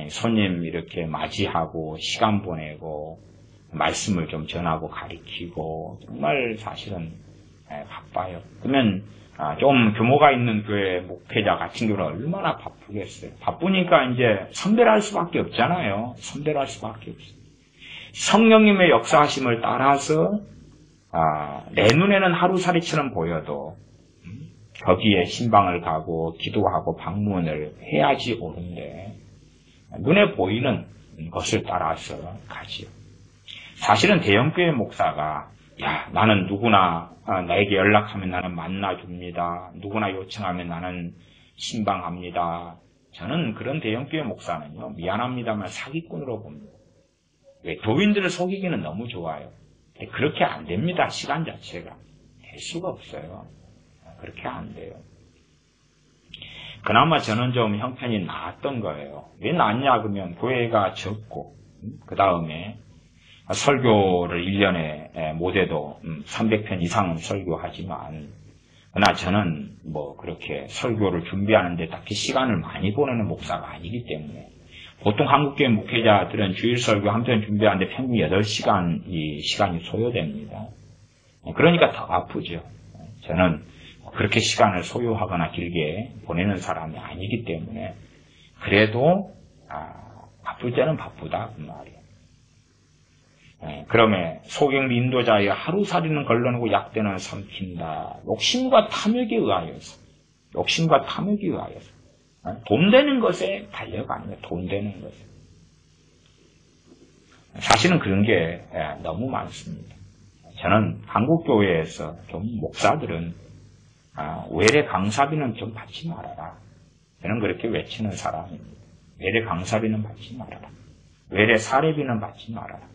손님 이렇게 맞이하고 시간 보내고 말씀을 좀 전하고 가르치고 정말 사실은 바빠요. 그러면 좀 규모가 있는 교회 목회자 같은 경우는 얼마나 바쁘겠어요. 바쁘니까 이제 선별할 수밖에 없잖아요. 선별할 수밖에 없어요. 성령님의 역사하심을 따라서 내 눈에는 하루살이처럼 보여도 거기에 신방을 가고 기도하고 방문을 해야지 옳은데 눈에 보이는 것을 따라서 가지요. 사실은 대형교회 목사가 나는 누구나 나에게 연락하면 나는 만나줍니다. 누구나 요청하면 나는 신방합니다. 저는 그런 대형교회 목사는요, 미안합니다만 사기꾼으로 봅니다. 왜? 교인들을 속이기는 너무 좋아요. 그렇게 안 됩니다. 시간 자체가. 될 수가 없어요. 그렇게 안 돼요. 그나마 저는 좀 형편이 나았던 거예요. 왜 나았냐 그러면 교회가 적고 그 다음에 설교를 1년에 못해도 300편 이상은 설교하지만 그러나 저는 뭐 그렇게 설교를 준비하는데 딱히 시간을 많이 보내는 목사가 아니기 때문에 보통 한국교회 목회자들은 주일 설교 한 편 준비하는데 평균 8시간이 시간이 소요됩니다. 그러니까 더 아프죠. 저는 그렇게 시간을 소요하거나 길게 보내는 사람이 아니기 때문에 그래도 바쁠 때는 바쁘다 그 말이에요. 그러면 소경리 인도자의 하루살이는 걸러내고 약대는 삼킨다. 욕심과 탐욕에 의하여서 돈 되는 것에 달려가는 거예요. 돈 되는 것에. 사실은 그런 게 너무 많습니다. 저는 한국교회에서 좀 목사들은 외래 강사비는 좀 받지 말아라. 저는 그렇게 외치는 사람입니다. 외래 강사비는 받지 말아라. 외래 사례비는 받지 말아라.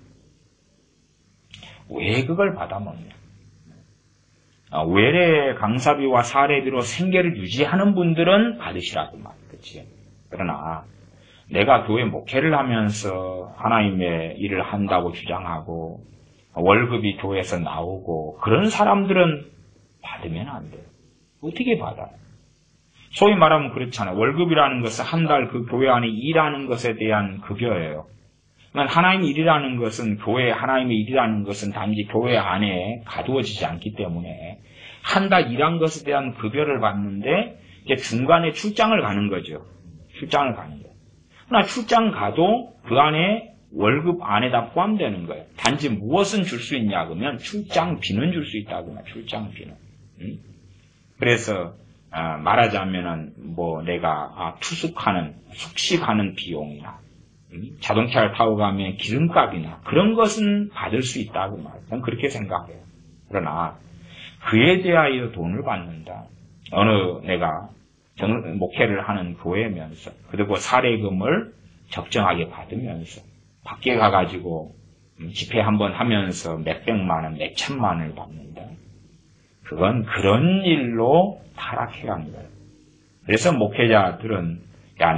왜 그걸 받아먹냐? 외래 강사비와 사례비로 생계를 유지하는 분들은 받으시라고 말이지. 그러나 내가 교회 목회를 하면서 하나님의 일을 한다고 주장하고 월급이 교회에서 나오고 그런 사람들은 받으면 안 돼요. 어떻게 받아요? 소위 말하면 그렇잖아요. 월급이라는 것은 한 달 그 교회 안에 일하는 것에 대한 급여예요. 하나님의 일이라는 것은 하나님의 일이라는 것은 단지 교회 안에 가두어지지 않기 때문에 한 달 일한 것에 대한 급여를 받는데 이제 중간에 출장을 가는 거죠. 출장을 가는 거예요. 그러나 출장 가도 그 안에 월급 안에다 포함되는 거예요. 단지 무엇은 줄 수 있냐 그러면 출장비는 줄 수 있다고 말해요. 출장비는. 그래서 말하자면은 뭐 내가 숙식하는 비용이나 자동차를 타고 가면 기름값이나 그런 것은 받을 수 있다고 말해요. 저는 그렇게 생각해요. 그러나 그에 대하여 돈을 받는다. 내가 목회를 하는 교회면서 그리고 사례금을 적정하게 받으면서 밖에 가가지고 집회 한번 하면서 몇백만 원, 몇천만 원을 받는다. 그건 그런 일로 타락해간 거예요. 그래서 목회자들은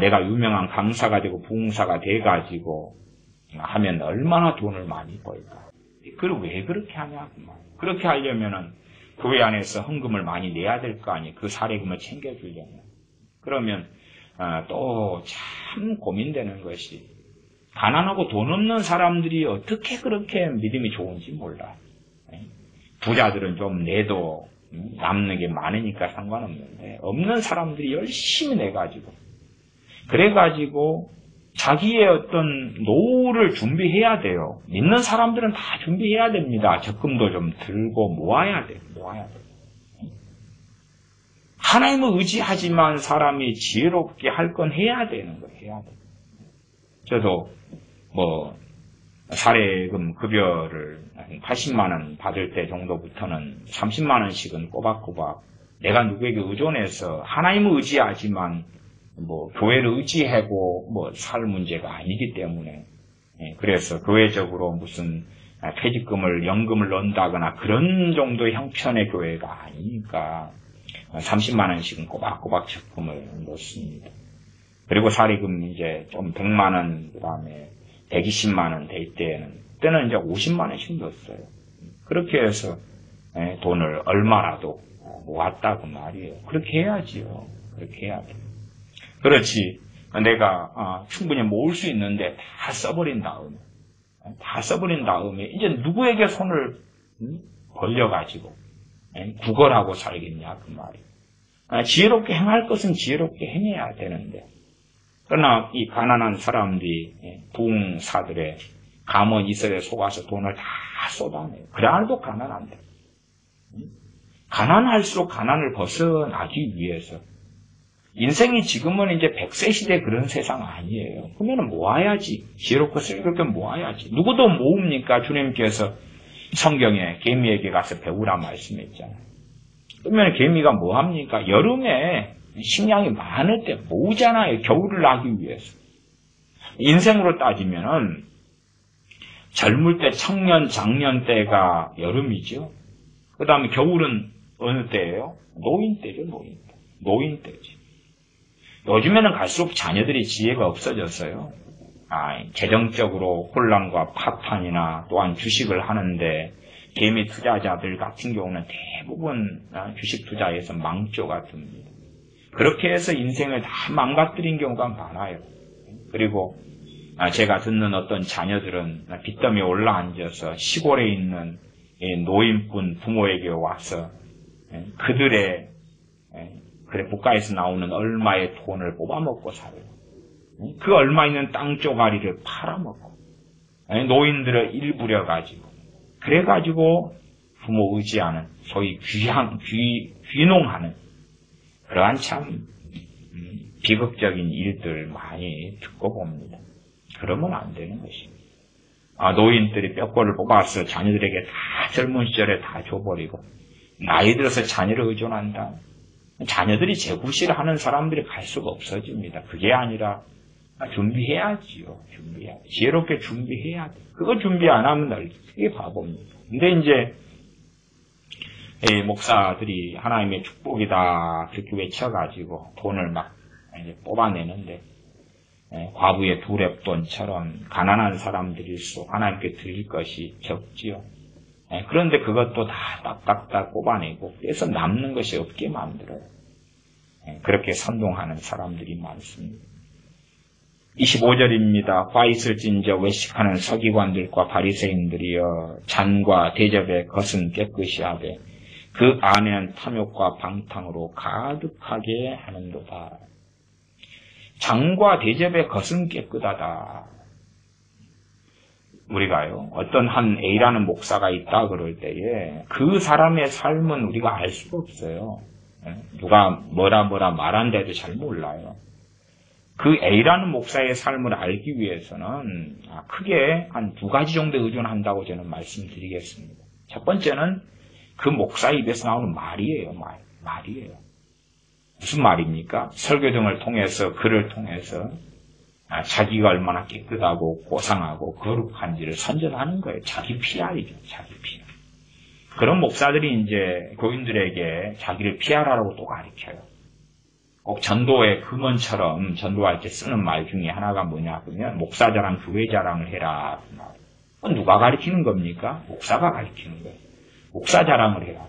내가 유명한 강사가 되고 부흥사가 돼가지고 하면 얼마나 돈을 많이 벌까. 그걸 왜 그렇게 하냐. 그렇게 하려면은 교회 안에서 헌금을 많이 내야 될 거 아니에요. 그 사례금을 챙겨주려면. 그러면 또 참 고민되는 것이 가난하고 돈 없는 사람들이 어떻게 그렇게 믿음이 좋은지 몰라. 부자들은 좀 내도 남는 게 많으니까 상관없는데 없는 사람들이 열심히 내가지고 그래가지고 자기의 어떤 노후를 준비해야 돼요. 믿는 사람들은 다 준비해야 됩니다. 적금도 좀 들고 모아야 돼요. 하나님을 의지하지만 사람이 지혜롭게 할 건 해야 되는 거예요. 해야 돼요. 저도 사례금 급여를 80만 원 받을 때 정도부터는 30만 원씩은 꼬박꼬박 내가 누구에게 의존해서 하나님을 의지하지만 교회를 의지하고 살 문제가 아니기 때문에 그래서 교회적으로 무슨 퇴직금을 연금을 넣는다거나 그런 정도의 형편의 교회가 아니니까 30만 원씩은 꼬박꼬박 적금을 넣습니다. 그리고 사례금 이제 좀 100만 원 그다음에 120만 원 될 때는 이제 50만 원씩 넣었어요. 그렇게 해서 돈을 얼마라도 모았다고 말이에요. 그렇게 해야지요. 그렇게 해야 돼요. 그렇지. 내가 충분히 모을 수 있는데 다 써버린 다음에 이제 누구에게 손을 벌려가지고 구걸하고 살겠냐 그 말이에요. 지혜롭게 행할 것은 지혜롭게 행해야 되는데 그러나 이 가난한 사람들이 부흥사들의 감언 이설에 속아서 돈을 다 쏟아내요. 그래도 가난한데 가난할수록 가난을 벗어나기 위해서 인생이 지금은 이제 100세 시대 그런 세상 아니에요. 그러면 모아야지. 지혜롭고 슬기롭게 모아야지. 누구도 모읍니까? 주님께서 성경에 개미에게 가서 배우라 말씀했잖아요. 그러면 개미가 뭐합니까? 여름에 식량이 많을 때 모으잖아요. 겨울을 나기 위해서. 인생으로 따지면은 젊을 때 청년, 장년 때가 여름이죠. 그 다음에 겨울은 어느 때예요? 노인 때죠. 노인 때지. 요즘에는 갈수록 자녀들이 지혜가 없어졌어요. 재정적으로 혼란과 파탄이나 또한 주식을 하는데 개미 투자자들 같은 경우는 대부분 주식 투자에서 망조가 듭니다. 그렇게 해서 인생을 다 망가뜨린 경우가 많아요. 그리고 제가 듣는 어떤 자녀들은 빚더미에 올라앉아서 시골에 있는 노인분 부모에게 와서 그들의 국가에서 나오는 얼마의 돈을 뽑아먹고 살아요. 그 얼마 있는 땅 쪼가리를 팔아먹고 노인들을 일부려가지고 그래가지고 부모 의지하는 소위 귀농하는 그러한 참 비극적인 일들 많이 듣고 봅니다. 그러면 안 되는 것입니다. 노인들이 뼈골을 뽑아서 자녀들에게 다 젊은 시절에 다 줘버리고 나이 들어서 자녀를 의존한다. 자녀들이 재구실을 하는 사람들이 갈수록 없어집니다. 그게 아니라 준비해야지요. 지혜롭게 준비해야 돼. 그거 준비 안 하면 어떻게 바보입니다. 근데 이제 목사들이 하나님의 축복이다 그렇게 외쳐가지고 돈을 막 이제 뽑아내는데 과부의 두렙돈처럼 가난한 사람들일수록 하나님께 드릴 것이 적지요. 그런데 그것도 다 딱딱딱 뽑아내고 그래서 남는 것이 없게 만들어요. 그렇게 선동하는 사람들이 많습니다. 25절입니다. 화 있을진저 외식하는 서기관들과 바리새인들이여 잔과 대접의 것은 깨끗이 하되 그 안에는 탐욕과 방탕으로 가득하게 하는도다. 잔과 대접의 것은 깨끗하다. 우리가요, 어떤 한 A라는 목사가 있다 그럴 때에 그 사람의 삶은 우리가 알 수가 없어요. 누가 뭐라 말한데도 잘 몰라요. 그 A라는 목사의 삶을 알기 위해서는 크게 한 두 가지 정도 의존한다고 저는 말씀드리겠습니다. 첫 번째는 그 목사 입에서 나오는 말이에요. 말이에요. 무슨 말입니까? 설교 등을 통해서 글을 통해서 자기가 얼마나 깨끗하고 고상하고 거룩한지를 선전하는 거예요. 자기 PR이죠. 자기 PR. 그런 목사들이 이제 교인들에게 자기를 PR하라고 또 가르쳐요. 꼭 전도의 금원처럼 전도할 때 쓰는 말 중에 하나가 뭐냐 그러면 목사 자랑, 교회 자랑을 해라. 그건 누가 가르치는 겁니까? 목사가 가르치는 거예요. 목사 자랑을 해라.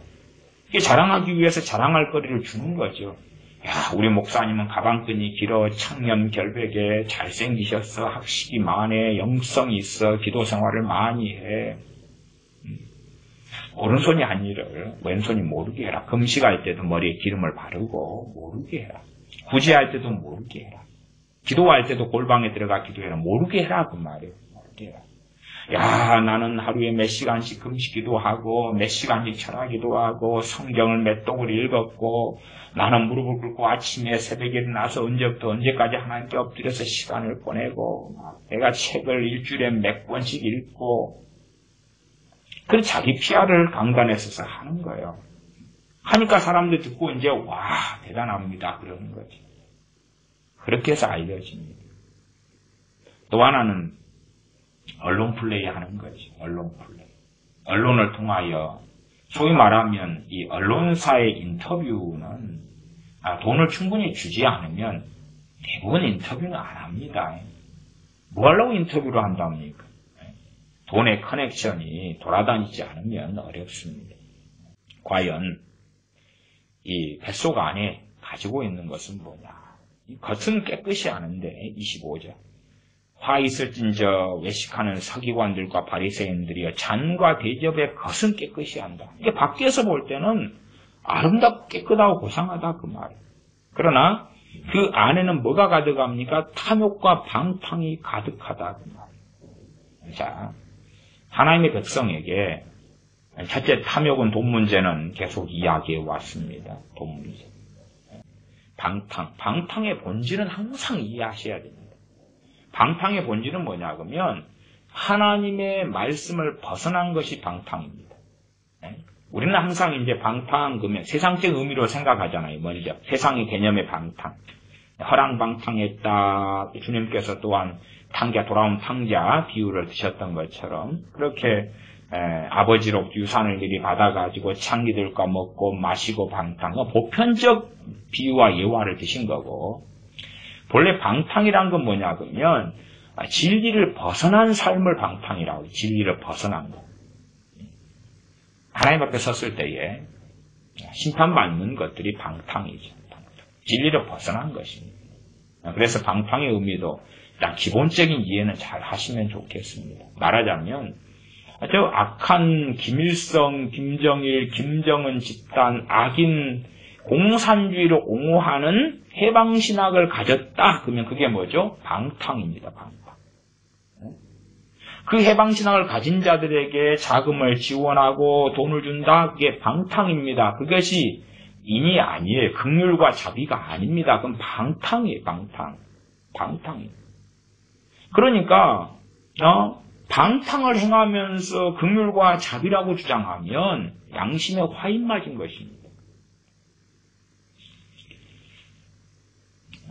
이게 자랑하기 위해서 자랑할 거리를 주는 거죠. 야, 우리 목사님은 가방끈이 길어, 청년 결백에 잘생기셨어, 학식이 많아, 영성이 있어, 기도 생활을 많이 해. 오른손이 한 일을 왼손이 모르게 해라. 금식할 때도 머리에 기름을 바르고 모르게 해라. 구제할 때도 모르게 해라. 기도할 때도 골방에 들어가 기도해라. 모르게 해라 그 말이에요. 모르게 해라. 야, 나는 하루에 몇 시간씩 금식기도 하고 몇 시간씩 철학기도 하고 성경을 몇 독을 읽었고 나는 무릎을 꿇고 아침에 새벽에 일어나서 언제부터 언제까지 하나님께 엎드려서 시간을 보내고 내가 책을 일주일에 몇 권씩 읽고 그래서 자기 PR을 강단에 서서 하는 거예요. 하니까 사람들 듣고 이제 와 대단합니다 그러는 거지. 그렇게 해서 알려집니다. 또 하나는 언론 플레이 하는 거지. 언론 플레이. 언론을 통하여 소위 말하면 이 언론사의 인터뷰는 돈을 충분히 주지 않으면 대부분 인터뷰는 안 합니다. 뭐 하려고 인터뷰를 한답니까? 돈의 커넥션이 돌아다니지 않으면 어렵습니다. 과연 이 뱃속 안에 가지고 있는 것은 뭐냐? 이 겉은 깨끗이 아는데 25절. 화 있을진저 외식하는 서기관들과 바리새인들이여 잔과 대접의 겉은 깨끗이 한다. 이게 밖에서 볼 때는 아름답고 깨끗하고 고상하다 그 말이에요. 그러나 그 안에는 뭐가 가득합니까? 탐욕과 방탕이 가득하다 그 말이에요. 자, 하나님의 백성에게 첫째 탐욕은 돈 문제는 계속 이야기해 왔습니다. 돈 문제. 방탕의 본질은 항상 이해하셔야 됩니다. 방탕의 본질은 뭐냐 그러면 하나님의 말씀을 벗어난 것이 방탕입니다. 우리는 항상 이제 방탕 그러면 세상적 의미로 생각하잖아요. 먼저 세상의 개념의 방탕. 허랑방탕했다. 주님께서 또한 돌아온 탕자 비유를 드셨던 것처럼 그렇게 아버지로 유산을 미리 받아가지고 창기들과 먹고 마시고 방탕 보편적 비유와 예화를 드신 거고 본래 방탕이란 건 뭐냐 그러면 진리를 벗어난 삶을 방탕이라고 해요. 진리를 벗어난 거. 하나님 앞에 섰을 때에 심판받는 것들이 방탕이죠. 진리를 벗어난 것입니다. 그래서 방탕의 의미도 딱 기본적인 이해는 잘 하시면 좋겠습니다. 말하자면 아주 악한 김일성, 김정일, 김정은 집단, 악인 공산주의를 옹호하는 해방신학을 가졌다. 그러면 그게 뭐죠? 방탕입니다. 방탕. 그 해방신학을 가진 자들에게 자금을 지원하고 돈을 준다. 그게 방탕입니다. 그것이 인이 아니에요. 긍휼과 자비가 아닙니다. 그건 방탕이에요. 방탕. 방탕이에요. 그러니까 방탕을 행하면서 긍휼과 자비라고 주장하면 양심에 화인 맞은 것입니다.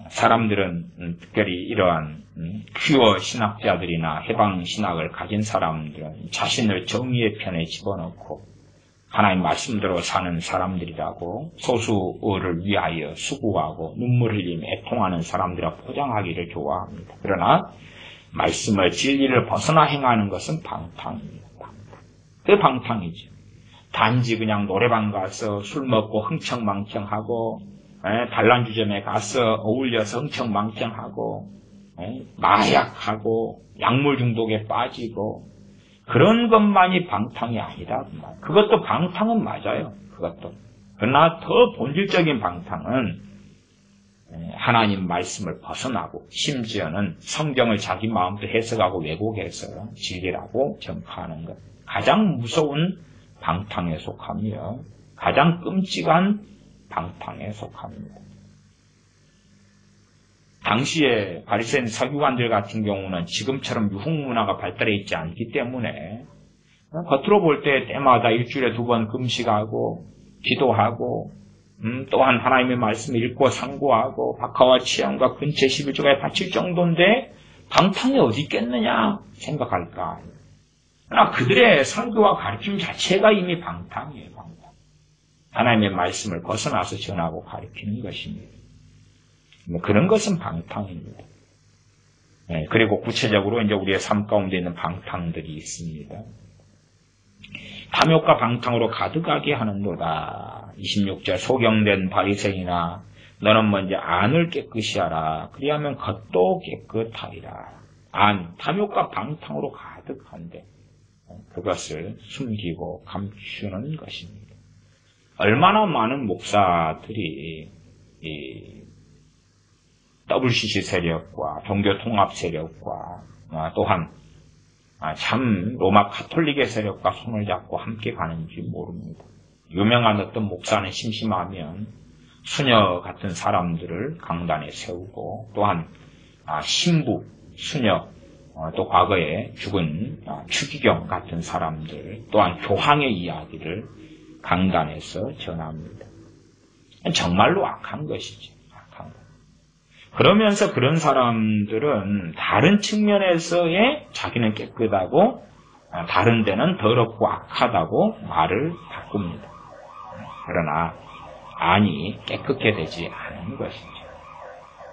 사람들은 특별히 이러한 퓨어 신학자들이나 해방 신학을 가진 사람들은 자신을 정의의 편에 집어넣고 하나님 말씀대로 사는 사람들이라고 소수를 위하여 수고하고 눈물 흘리며 애통하는 사람들이라 포장하기를 좋아합니다. 그러나 말씀을 진리를 벗어나 행하는 것은 방탕입니다. 그게 방탕이죠. 단지 그냥 노래방 가서 술 먹고 흥청망청하고 단란주점에 가서 어울려서 흥청망청하고 마약하고 약물 중독에 빠지고 그런 것만이 방탕이 아니다. 그것도 방탕은 맞아요. 그것도. 그러나 더 본질적인 방탕은 하나님 말씀을 벗어나고 심지어는 성경을 자기 마음대로 해석하고 왜곡해서 진리라고 전파하는 것. 가장 무서운 방탕에 속하며 가장 끔찍한 방탕에 속합니다. 당시에 바리새인 서기관들 같은 경우는 지금처럼 유흥문화가 발달해 있지 않기 때문에 겉으로 볼 때 때마다 일주일에 2번 금식하고 기도하고 또한 하나님의 말씀을 읽고 상고하고 박하와 치양과 근체 11조가에 바칠 정도인데 방탕이 어디 있겠느냐 생각할까. 그러나 그들의 설교와 가르침 자체가 이미 방탕이에요. 방탕. 하나님의 말씀을 벗어나서 전하고 가르치는 것입니다. 그런 것은 방탕입니다. 그리고 구체적으로 이제 우리의 삶 가운데 있는 방탕들이 있습니다. 탐욕과 방탕으로 가득하게 하는도다. 26절 소경된 바리새인아 너는 먼저 안을 깨끗이 하라. 그리하면 겉도 깨끗하리라. 안, 탐욕과 방탕으로 가득한데 그것을 숨기고 감추는 것입니다. 얼마나 많은 목사들이 이 WCC 세력과 종교 통합 세력과 또한 참 로마 가톨릭의 세력과 손을 잡고 함께 가는지 모릅니다. 유명한 어떤 목사는 심심하면 수녀 같은 사람들을 강단에 세우고 또한 신부, 수녀, 또 과거에 죽은 추기경 같은 사람들 또한 교황의 이야기를 강단에서 전합니다. 정말로 악한 것이죠. 악한 것. 그러면서 그런 사람들은 다른 측면에서의 자기는 깨끗하고 다른 데는 더럽고 악하다고 말을 바꿉니다. 그러나 안이 깨끗게 되지 않은 것이죠.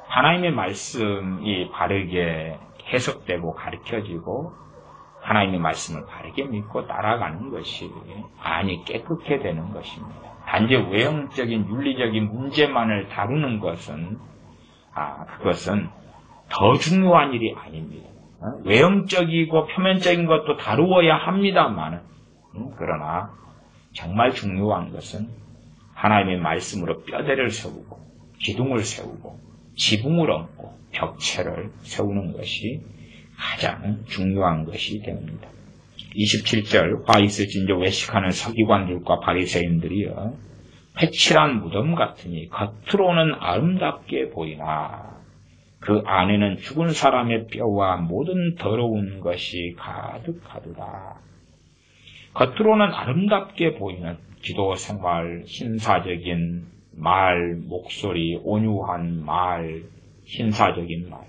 하나님의 말씀이 바르게 해석되고 가르쳐지고 하나님의 말씀을 바르게 믿고 따라가는 것이 안이 깨끗게 되는 것입니다. 단지 외형적인 윤리적인 문제만을 다루는 것은 그것은 더 중요한 일이 아닙니다. 외형적이고 표면적인 것도 다루어야 합니다만 그러나 정말 중요한 것은 하나님의 말씀으로 뼈대를 세우고 기둥을 세우고 지붕을 얹고 벽체를 세우는 것이 가장 중요한 것이 됩니다. 27절 화 있을진저 외식하는 서기관들과 바리새인들이여 회칠한 무덤 같으니 겉으로는 아름답게 보이나 그 안에는 죽은 사람의 뼈와 모든 더러운 것이 가득하도다. 겉으로는 아름답게 보이는 기도 생활, 신사적인 말, 목소리, 온유한 말, 신사적인 말.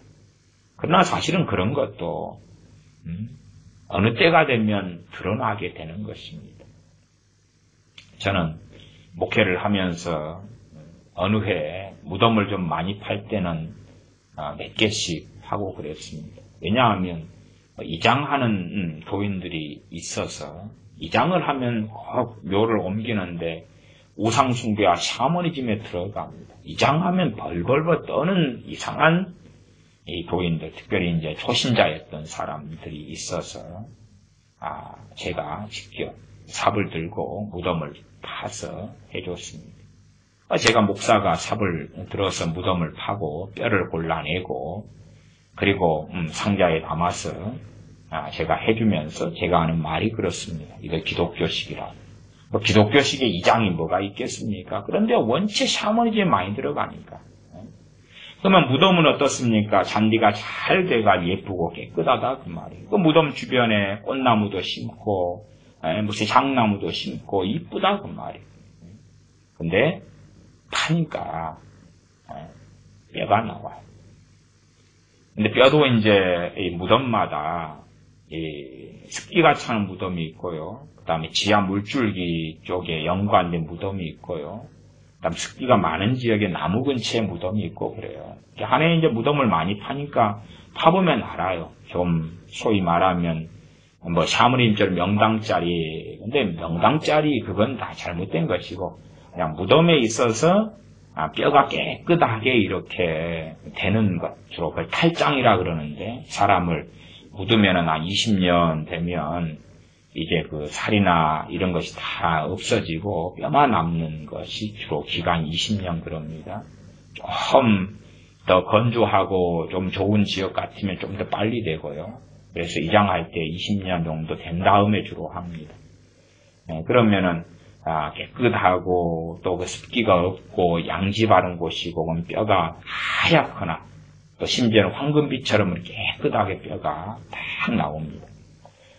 그러나 사실은 그런 것도 어느 때가 되면 드러나게 되는 것입니다. 저는 목회를 하면서 어느 해에 무덤을 좀 많이 팔 때는 몇 개씩 하고 그랬습니다. 왜냐하면 이장하는 교인들이 있어서 이장을 하면 꼭 묘를 옮기는데 우상숭배와 샤머니즘에 들어갑니다. 이장하면 벌벌벌 떠는 이상한 이 교인들, 특별히 이제 초신자였던 사람들이 있어서 제가 직접 삽을 들고 무덤을 파서 해줬습니다. 제가 목사가 삽을 들어서 무덤을 파고 뼈를 골라내고 그리고 상자에 담아서 제가 해주면서 제가 하는 말이 그렇습니다. 이거 기독교식이라. 기독교식의 이장이 뭐가 있겠습니까? 그런데 원체 샤머니즘에 많이 들어가니까. 그러면 무덤은 어떻습니까? 잔디가 잘 돼가 예쁘고 깨끗하다 그 말이에요. 그 무덤 주변에 꽃나무도 심고 무슨 향나무도 심고 이쁘다 그 말이에요. 근데 파니까 뼈가 나와요. 근데 뼈도 이제 이 무덤마다 습기가 차는 무덤이 있고요. 그 다음에 지하 물줄기 쪽에 연관된 무덤이 있고요. 그 다음에 습기가 많은 지역에 나무 근처에 무덤이 있고 그래요. 한 해에 이제 무덤을 많이 파니까 파보면 알아요. 좀 소위 말하면 샤머님처럼 명당짜리. 근데 명당짜리 그건 다 잘못된 것이고 그냥 무덤에 있어서 뼈가 깨끗하게 이렇게 되는 것. 주로 그걸 탈장이라 그러는데 사람을 묻으면은 한 20년 되면 이제 그 살이나 이런 것이 다 없어지고 뼈만 남는 것이 주로 기간 20년 그럽니다. 좀 더 건조하고 좀 좋은 지역 같으면 좀 더 빨리 되고요. 그래서 이장할 때 20년 정도 된 다음에 주로 합니다. 그러면은 깨끗하고 또 그 습기가 없고 양지 바른 곳이고 그럼 뼈가 하얗거나 또 심지어는 황금빛처럼 깨끗하게 뼈가 딱 나옵니다.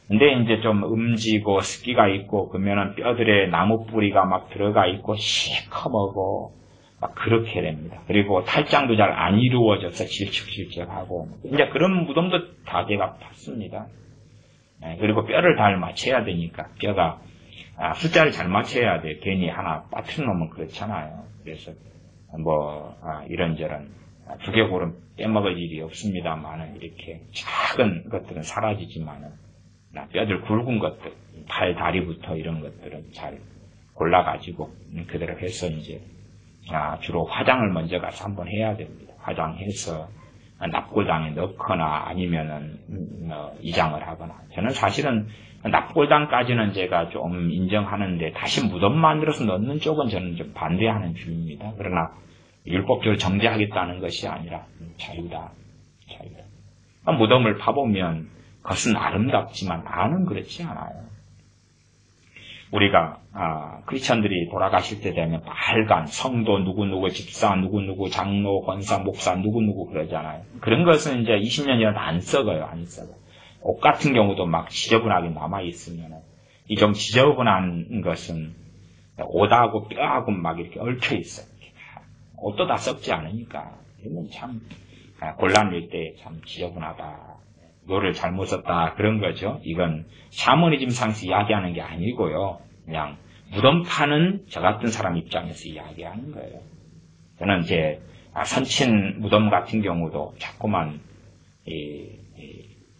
근데 이제 좀 음지고 습기가 있고 그러면은 뼈들에 나무 뿌리가 막 들어가 있고 시커멓고 막 그렇게 됩니다. 그리고 탈장도 잘 안 이루어져서 질척질척하고 이제 그런 무덤도 다 제가 봤습니다. 그리고 뼈를 잘 맞춰야 되니까 뼈가 숫자를 잘 맞춰야 돼. 괜히 하나 빠뜨려 놓으면 그렇잖아요. 그래서 이런저런 두개골은 빼먹을 일이 없습니다만은 이렇게 작은 것들은 사라지지만은 뼈들 굵은 것들, 팔, 다리부터 이런 것들은 잘 골라가지고 그대로 해서 이제 주로 화장을 먼저 가서 한번 해야 됩니다. 화장해서 납골당에 넣거나 아니면은 이장을 하거나. 저는 사실은 납골당까지는 제가 좀 인정하는데 다시 무덤 만들어서 넣는 쪽은 저는 좀 반대하는 주의입니다. 그러나 율법적으로 정죄하겠다는 것이 아니라 자유다. 무덤을 파보면 그것은 아름답지만 나는 그렇지 않아요. 우리가 크리스천들이 돌아가실 때 되면 빨간 성도 누구누구 집사 누구누구 장로 권사 목사 누구누구 그러잖아요. 그런 것은 이제 20년 지나도 안 썩어요. 안 썩어. 옷 같은 경우도 막 지저분하게 남아있으면 이 좀 지저분한 것은 옷하고 뼈하고 막 이렇게 얽혀있어요. 옷도 다 썩지 않으니까 이건 참 곤란할 때 참 지저분하다. 노를 잘못 썼다 그런 거죠. 이건 샤머니즘 상에서 이야기하는 게 아니고요. 그냥 무덤 파는 저 같은 사람 입장에서 이야기하는 거예요. 저는 이제 선친 무덤 같은 경우도 자꾸만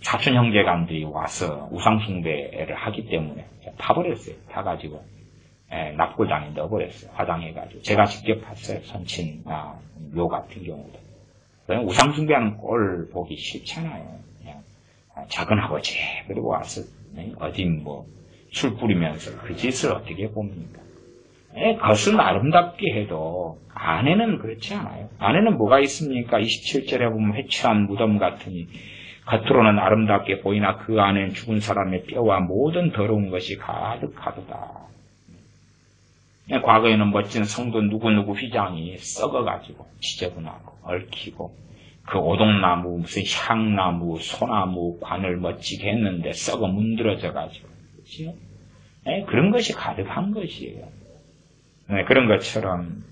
사촌 형제간들이 와서 우상숭배를 하기 때문에 파버렸어요. 파가지고 납골당에 넣어버렸어요. 화장해가지고 제가 직접 봤어요. 선친 묘 같은 경우도. 우상숭배하는 꼴 보기 싫잖아요. 작은 아버지 그리고 와서 어디 술 뿌리면서 그 짓을 어떻게 봅니까? 겉은 아름답게 해도 안에는 그렇지 않아요. 안에는 뭐가 있습니까? 27절에 보면 회취한 무덤 같으니 겉으로는 아름답게 보이나 그 안에는 죽은 사람의 뼈와 모든 더러운 것이 가득하도다. 과거에는 멋진 성도 누구누구 휘장이 썩어가지고 지저분하고 얽히고 그 오동나무, 무슨 향나무, 소나무 관을 멋지게 했는데 썩어 문드러져가지고, 그렇죠? 그런 것이 가득한 것이에요. 그런 것처럼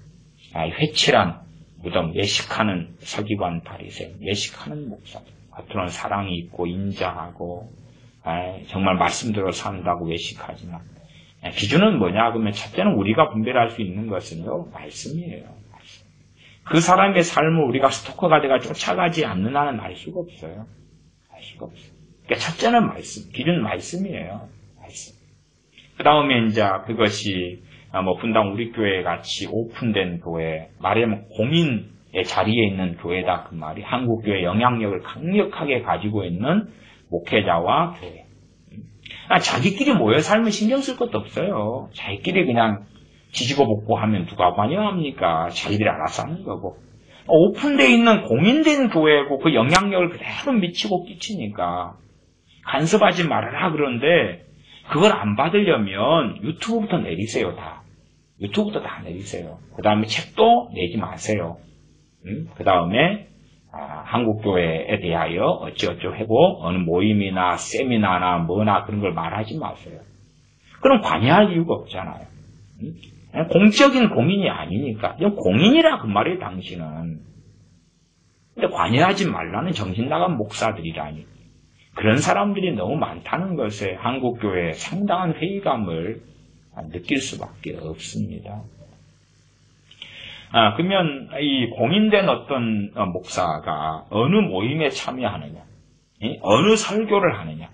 회칠한 무덤, 외식하는 서기관 바리새인, 외식하는 목사, 겉으로는 사랑이 있고 인자하고 정말 말씀대로 산다고 외식하지만 기준은 뭐냐 그러면 첫째는 우리가 분별할 수 있는 것은요 말씀이에요. 그 사람의 삶을 우리가 스토커가 돼가 쫓아가지 않는 한은 알 수가 없어요. 알 수가 없어요. 그러니까 첫째는 말씀, 기준 말씀이에요. 말씀. 그 다음에 이제 그것이 분당 우리 교회 같이 오픈된 교회, 말하자면 공인의 자리에 있는 교회다 그 말이 한국교회 영향력을 강력하게 가지고 있는 목회자와 교회. 자기끼리 모여 살면 신경 쓸 것도 없어요. 자기끼리 그냥 지지고 볶고 하면 누가 관여합니까? 자기들이 알아서 하는 거고. 오픈되어 있는 공인된 교회고 그 영향력을 그대로 미치고 끼치니까 간섭하지 말아라 그런데 그걸 안 받으려면 유튜브부터 내리세요. 다. 유튜브부터 다 내리세요. 그 다음에 책도 내지 마세요. 그 다음에 한국교회에 대하여 어쩌고저쩌고 어느 모임이나 세미나나 뭐나 그런 걸 말하지 마세요. 그럼 관여할 이유가 없잖아요. 공적인 공인이 아니니까. 공인이라 그 말이에요, 당신은. 근데 관여하지 말라는 정신 나간 목사들이라니. 그런 사람들이 너무 많다는 것에 한국교회에 상당한 회의감을 느낄 수밖에 없습니다. 그러면 이 공인된 어떤 목사가 어느 모임에 참여하느냐, 어느 설교를 하느냐,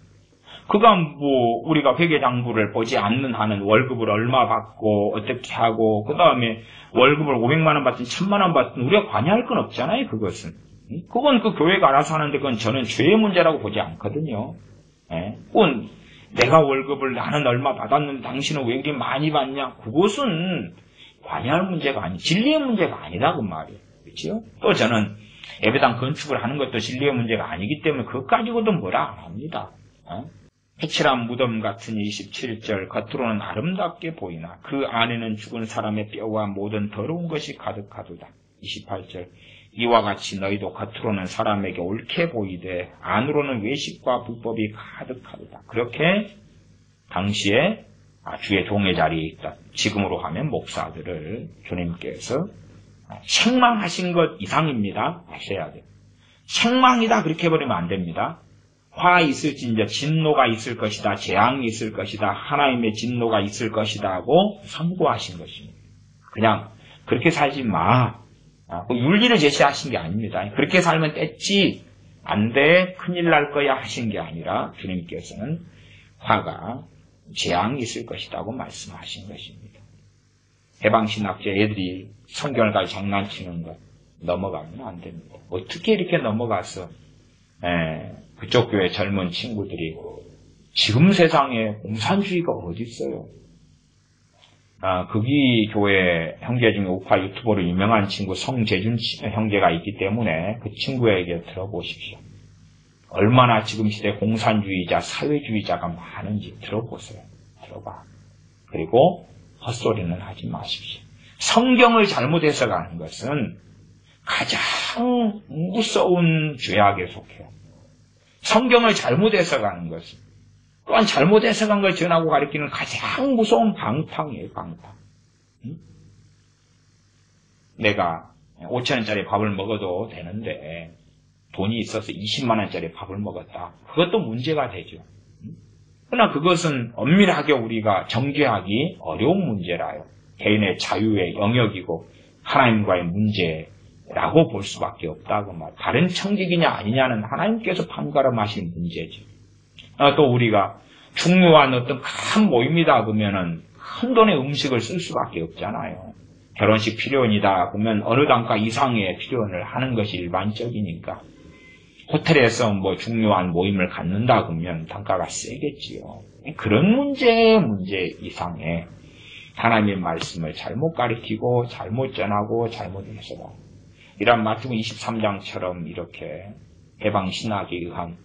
그가 우리가 회계장부를 보지 않는 한은 월급을 얼마 받고 어떻게 하고 그 다음에 월급을 500만 원 받든 1000만 원 받든 우리가 관여할 건 없잖아요. 그것은. 그건 그 교회가 알아서 하는데 그건 저는 죄의 문제라고 보지 않거든요. 그건 내가 월급을 나는 얼마 받았는데 당신은 왜 이렇게 많이 받냐? 그것은 관여할 문제가 아니, 진리의 문제가 아니다 그 말이에요. 그렇죠? 또 저는 예배당 건축을 하는 것도 진리의 문제가 아니기 때문에 그것 가지고도 뭐라 안 합니다. 해칠한 무덤 같은 27절 겉으로는 아름답게 보이나 그 안에는 죽은 사람의 뼈와 모든 더러운 것이 가득하도다. 28절 이와 같이 너희도 겉으로는 사람에게 옳게 보이되 안으로는 외식과 불법이 가득하도다. 그렇게 당시에 주의 종의 자리에 있던 지금으로 하면 목사들을 주님께서 책망하신 것 이상입니다. 아셔야 돼요. 책망이다 그렇게 해버리면 안 됩니다. 화 있을진저 진노가 있을 것이다. 재앙이 있을 것이다. 하나님의 진노가 있을 것이다 하고 선고하신 것입니다. 그냥 그렇게 살지 마. 윤리를 제시하신 게 아닙니다. 그렇게 살면 뗐지 안 돼 큰일 날 거야 하신 게 아니라 주님께서는 화가 재앙이 있을 것이라고 말씀하신 것입니다. 해방신학자 애들이 성경을 가지고 장난치는 것 넘어가면 안 됩니다. 어떻게 이렇게 넘어가서 그쪽 교회 젊은 친구들이 지금 세상에 공산주의가 어디 있어요? 거기 교회 형제 중에 우파 유튜버로 유명한 친구 성재준 형제가 있기 때문에 그 친구에게 들어보십시오. 얼마나 지금 시대 공산주의자, 사회주의자가 많은지 들어보세요. 들어봐. 그리고 헛소리는 하지 마십시오. 성경을 잘못 해석하는 것은 가장 무서운 죄악에 속해요. 성경을 잘못 해석하는 것은 또한 잘못 해석한 걸 전하고 가르치는 가장 무서운 방탕이에요. 방탕. 내가 5,000원짜리 밥을 먹어도 되는데 돈이 있어서 20만 원짜리 밥을 먹었다. 그것도 문제가 되죠. 그러나 그것은 엄밀하게 우리가 정죄하기 어려운 문제라요. 개인의 자유의 영역이고 하나님과의 문제라고 볼 수밖에 없다고 말. 다른 청직이냐 아니냐는 하나님께서 판가름하신 문제죠. 또 우리가 중요한 어떤 큰 모임이다 그러면은 큰 돈의 음식을 쓸 수밖에 없잖아요. 결혼식 필요원이다 그러면 어느 단가 이상의 필요원을 하는 것이 일반적이니까. 호텔에서 중요한 모임을 갖는다 그러면 단가가 세겠지요. 그런 문제 이상에 하나님의 말씀을 잘못 가르치고 잘못 전하고 잘못 해석하고 이런 마태복음 23장처럼 이렇게 해방신학에 의한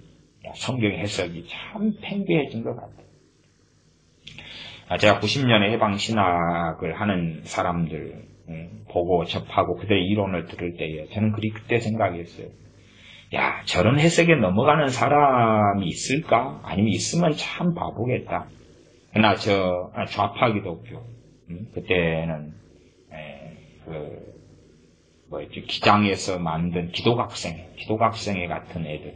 성경 해석이 참 팽배해진 것 같아요. 제가 90년에 해방신학을 하는 사람들 보고 접하고 그들의 이론을 들을 때에 저는 그때 생각했어요. 야, 저런 해석에 넘어가는 사람이 있을까? 아니면 있으면 참 바보겠다. 그러나 좌파 기독교, 그때는, 기장에서 만든 기독학생회 같은 애들,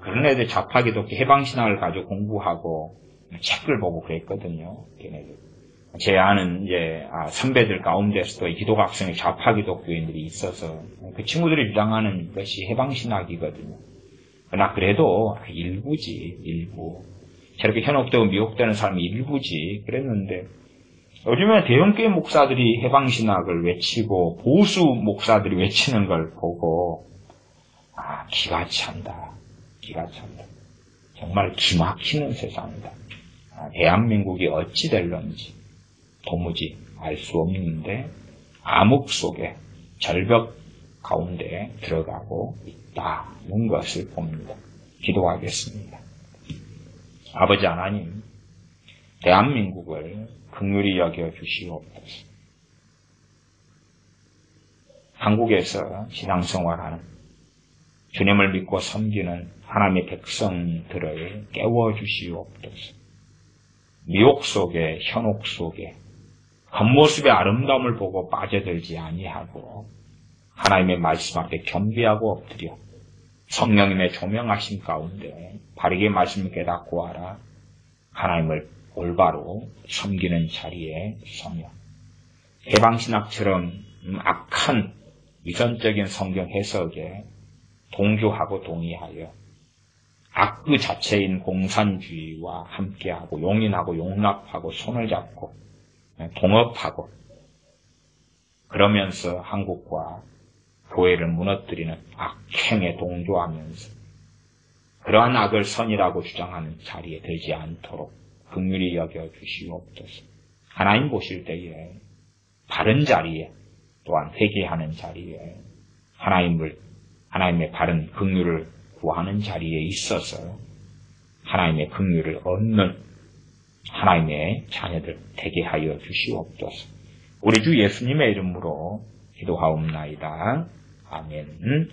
그런 애들 좌파 기독교 해방신학을 가지고 공부하고 책을 보고 그랬거든요, 걔네들. 제 아는 선배들 가운데서도 기독학생의 좌파 기독교인들이 있어서 그 친구들이 주장하는 것이 해방신학이거든요. 그러나 그래도 일부지, 일부. 저렇게 현혹되고 미혹되는 사람이 일부지 그랬는데 요즘에 대형교회 목사들이 해방신학을 외치고 보수 목사들이 외치는 걸 보고 기가 찬다. 기가 찬다. 정말 기막히는 세상이다. 대한민국이 어찌 될런지 도무지 알 수 없는데 암흑 속에 절벽 가운데 들어가고 있다는 것을 봅니다. 기도하겠습니다. 아버지 하나님, 대한민국을 긍휼히 여겨 주시옵소서. 한국에서 신앙생활하는 주님을 믿고 섬기는 하나님의 백성들을 깨워주시옵소서. 미혹 속에, 현혹 속에 겉모습의 아름다움을 보고 빠져들지 아니하고 하나님의 말씀 앞에 겸비하고 엎드려 성령님의 조명하심 가운데 바르게 말씀을 깨닫고 알아 하나님을 올바로 섬기는 자리에 서며 해방신학처럼 악한 위선적인 성경 해석에 동조하고 동의하여 악 그 자체인 공산주의와 함께하고 용인하고 용납하고 손을 잡고 동업하고 그러면서 한국과 교회를 무너뜨리는 악행에 동조하면서 그러한 악을 선이라고 주장하는 자리에 들지 않도록 긍휼히 여겨 주시옵소서. 하나님 보실 때에 바른 자리에 또한 회개하는 자리에 하나님의 바른 긍휼을 구하는 자리에 있어서 하나님의 긍휼을 얻는 하나님의 자녀들 되게 하여 주시옵소서. 우리 주 예수님의 이름으로 기도하옵나이다. 아멘.